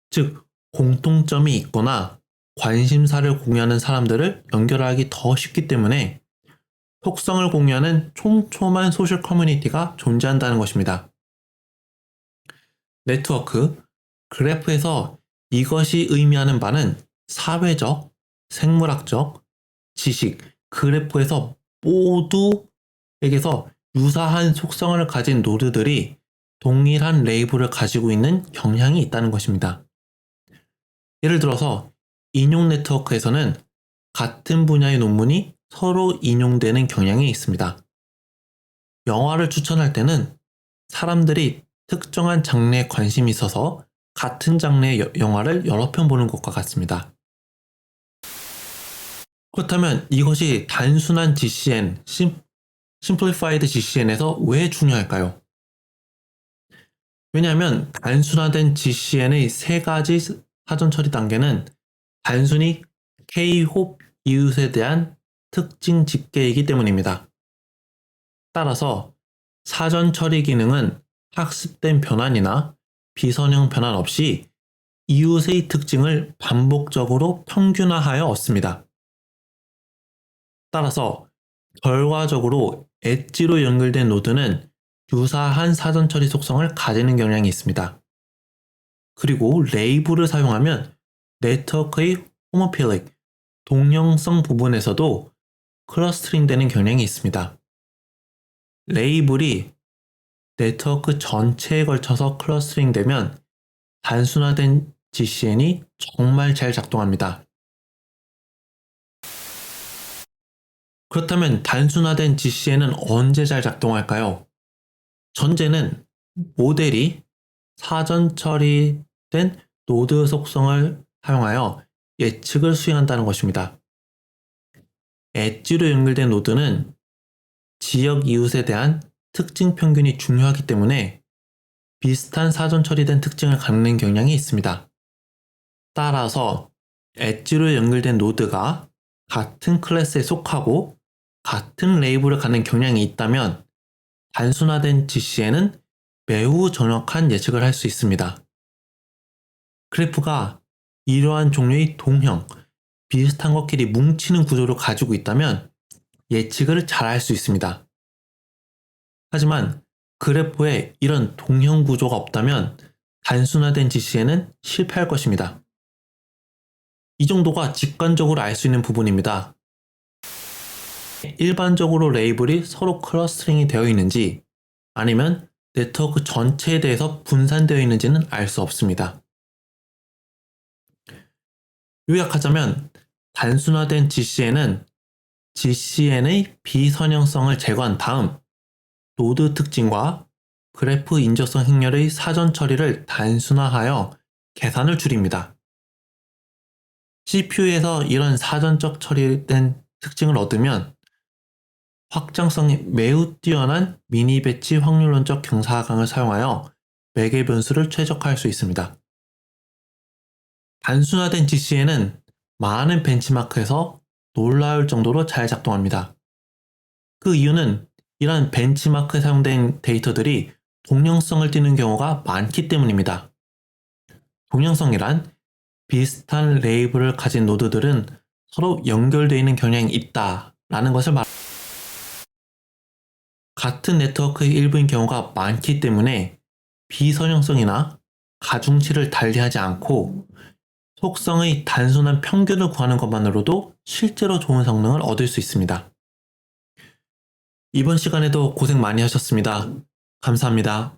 즉, 공통점이 있거나 관심사를 공유하는 사람들을 연결하기 더 쉽기 때문에 속성을 공유하는 촘촘한 소셜 커뮤니티가 존재한다는 것입니다. 네트워크, 그래프에서 이것이 의미하는 바는 사회적, 생물학적, 지식, 그래프에서 모두에게서 유사한 속성을 가진 노드들이 동일한 레이블을 가지고 있는 경향이 있다는 것입니다. 예를 들어서 인용 네트워크에서는 같은 분야의 논문이 서로 인용되는 경향이 있습니다. 영화를 추천할 때는 사람들이 특정한 장르에 관심이 있어서 같은 장르의 영화를 여러 편 보는 것과 같습니다. 그렇다면 이것이 단순한 GCN, Simplified GCN에서 왜 중요할까요? 왜냐하면 단순화된 GCN의 세 가지 사전 처리 단계는 단순히 K-홉 이웃에 대한 특징 집계이기 때문입니다. 따라서 사전 처리 기능은 학습된 변환이나 비선형 변환 없이 이웃의 특징을 반복적으로 평균화하여 얻습니다. 따라서 결과적으로 엣지로 연결된 노드는 유사한 사전 처리 속성을 가지는 경향이 있습니다. 그리고 레이블을 사용하면 네트워크의 호모필릭, 동형성 부분에서도 클러스터링 되는 경향이 있습니다. 레이블이 네트워크 전체에 걸쳐서 클러스터링 되면 단순화된 GCN이 정말 잘 작동합니다. 그렇다면 단순화된 GCN은 언제 잘 작동할까요? 전제는 모델이 사전 처리된 노드 속성을 사용하여 예측을 수행한다는 것입니다. 엣지로 연결된 노드는 지역 이웃에 대한 특징 평균이 중요하기 때문에 비슷한 사전 처리된 특징을 갖는 경향이 있습니다. 따라서 엣지로 연결된 노드가 같은 클래스에 속하고 같은 레이블을 갖는 경향이 있다면 단순화된 GCN은 매우 정확한 예측을 할 수 있습니다. 그래프가 이러한 종류의 동형, 비슷한 것끼리 뭉치는 구조를 가지고 있다면 예측을 잘 할 수 있습니다. 하지만 그래프에 이런 동형 구조가 없다면 단순화된 GCN은 실패할 것입니다. 이 정도가 직관적으로 알 수 있는 부분입니다. 일반적으로 레이블이 서로 클러스터링이 되어 있는지 아니면 네트워크 전체에 대해서 분산되어 있는지는 알 수 없습니다. 요약하자면 단순화된 GCN은 GCN의 비선형성을 제거한 다음 노드 특징과 그래프 인적성 행렬의 사전 처리를 단순화하여 계산을 줄입니다. CPU에서 이런 사전적 처리된 특징을 얻으면 확장성이 매우 뛰어난 미니 배치 확률론적 경사각을 사용하여 매개 변수를 최적화할 수 있습니다. 단순화된 GCN은 많은 벤치마크에서 놀라울 정도로 잘 작동합니다. 그 이유는 이러한 벤치마크에 사용된 데이터들이 동형성을 띠는 경우가 많기 때문입니다. 동형성이란 비슷한 레이블을 가진 노드들은 서로 연결되어 있는 경향이 있다라는 것을 말합니다. 같은 네트워크의 일부인 경우가 많기 때문에 비선형성이나 가중치를 달리하지 않고 속성의 단순한 평균을 구하는 것만으로도 실제로 좋은 성능을 얻을 수 있습니다. 이번 시간에도 고생 많이 하셨습니다. 감사합니다.